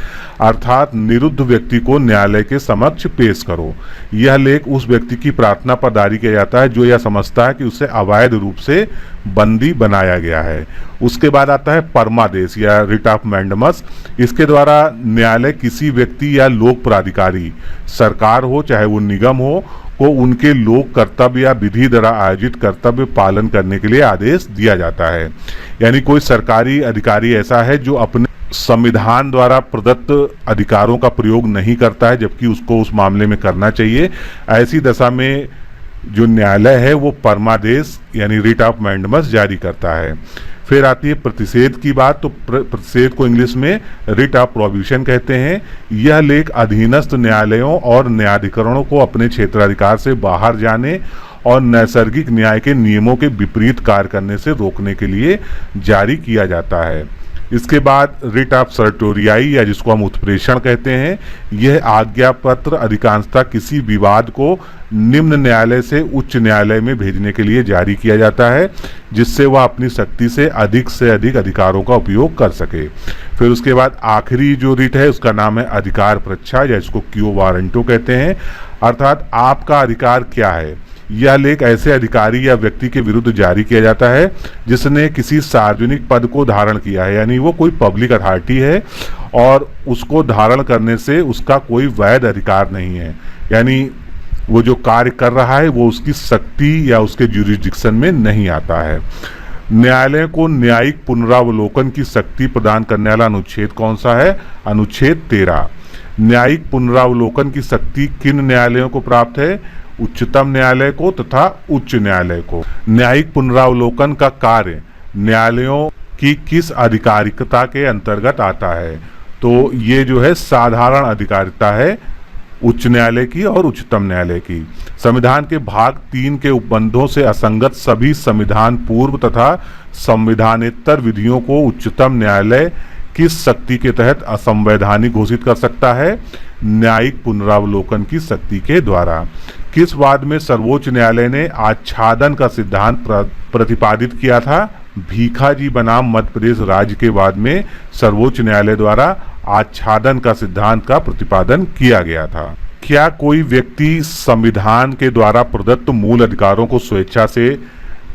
अर्थात निरुद्ध व्यक्ति को न्यायालय के समक्ष पेश करो। यह लेख उस व्यक्ति की प्रार्थना पर जारी किया जाता है जो यह समझता है कि उसे अवैध रूप से बंदी बनाया गया है। उसके बाद आता है परमादेश या रिट ऑफ मैंडमस। इसके द्वारा न्यायालय किसी व्यक्ति या लोक प्राधिकारी, सरकार हो चाहे वो निगम हो, को उनके लोक कर्तव्य या विधि द्वारा आयोजित कर्तव्य पालन करने के लिए आदेश दिया जाता है। यानी कोई सरकारी अधिकारी ऐसा है जो अपने संविधान द्वारा प्रदत्त अधिकारों का प्रयोग नहीं करता है, जबकि उसको उस मामले में करना चाहिए। ऐसी दशा में जो न्यायालय है वो परमादेश यानी रिट ऑफ मैंडमस जारी करता है। फिर आती है प्रतिषेध की बात। तो प्रतिषेध को इंग्लिश में रिट ऑफ प्रोहिबिशन कहते हैं। यह लेख अधीनस्थ न्यायालयों और न्यायाधिकरणों को अपने क्षेत्राधिकार से बाहर जाने और नैसर्गिक न्याय के नियमों के विपरीत कार्य करने से रोकने के लिए जारी किया जाता है। इसके बाद रिट ऑफ सर्टोरियाई या जिसको हम उत्प्रेषण कहते हैं। यह आज्ञा पत्र अधिकांशतः किसी विवाद को निम्न न्यायालय से उच्च न्यायालय में भेजने के लिए जारी किया जाता है, जिससे वह अपनी शक्ति से अधिक अधिकारों का उपयोग कर सके। फिर उसके बाद आखिरी जो रिट है उसका नाम है अधिकार परीक्षा या इसको क्यो वारंटो कहते हैं, अर्थात आपका अधिकार क्या है। यह लेख ऐसे अधिकारी या व्यक्ति के विरुद्ध जारी किया जाता है जिसने किसी सार्वजनिक पद को धारण किया है, यानी वो कोई पब्लिक अथॉरिटी है और उसको धारण करने से उसका कोई वैध अधिकार नहीं है, यानी वो जो कार्य कर रहा है वो उसकी शक्ति या उसके ज्यूरिसडिक्शन में नहीं आता है। न्यायालय को न्यायिक पुनरावलोकन की शक्ति प्रदान करने वाला अनुच्छेद कौन सा है? अनुच्छेद 13। न्यायिक पुनरावलोकन की शक्ति किन न्यायालयों को प्राप्त है? उच्चतम न्यायालय को तथा उच्च न्यायालय को। न्यायिक पुनरावलोकन का कार्य न्यायालयों की किस अधिकारिकता के अंतर्गत आता है? तो ये जो है साधारण अधिकारिता है उच्च न्यायालय की और उच्चतम न्यायालय की। संविधान के भाग 3 के उपबंधों से असंगत सभी संविधान पूर्व तथा संविधानेतर विधियों को उच्चतम न्यायालय किस शक्ति के तहत असंवैधानिक घोषित कर सकता है? न्यायिक पुनरावलोकन की शक्ति के द्वारा। किस वाद में सर्वोच्च न्यायालय ने आच्छादन का सिद्धांत प्रतिपादित किया था? भीखाजी बनाम मध्य प्रदेश राज्य के वाद में सर्वोच्च न्यायालय द्वारा आच्छादन का सिद्धांत का प्रतिपादन किया गया था। क्या कोई व्यक्ति संविधान के द्वारा प्रदत्त मूल अधिकारों को स्वेच्छा से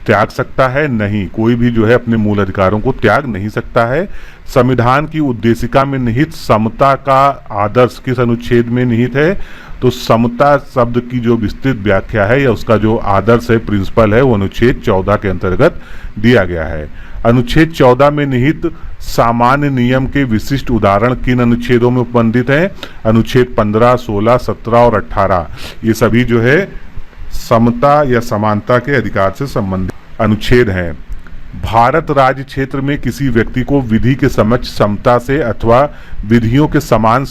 त्याग सकता है? नहीं, कोई भी जो है अपने मूल अधिकारों को त्याग नहीं सकता है। संविधान की उद्देशिका में निहित समता का आदर्श किस अनुच्छेद में निहित है? तो समता शब्द की जो विस्तृत व्याख्या है या उसका जो आदर्श है, प्रिंसिपल है, वो अनुच्छेद 14 के अंतर्गत दिया गया है। अनुच्छेद 14 में निहित सामान्य नियम के विशिष्ट उदाहरण किन अनुच्छेदों में उपबंधित हैं? अनुच्छेद 15, 16, 17 और 18। ये सभी जो है समता या समानता के अधिकार से संबंधित अनुच्छेद हैं। भारत राज्य क्षेत्र में किसी व्यक्ति को विधि के समक्ष समता से अथवा विधियों के समान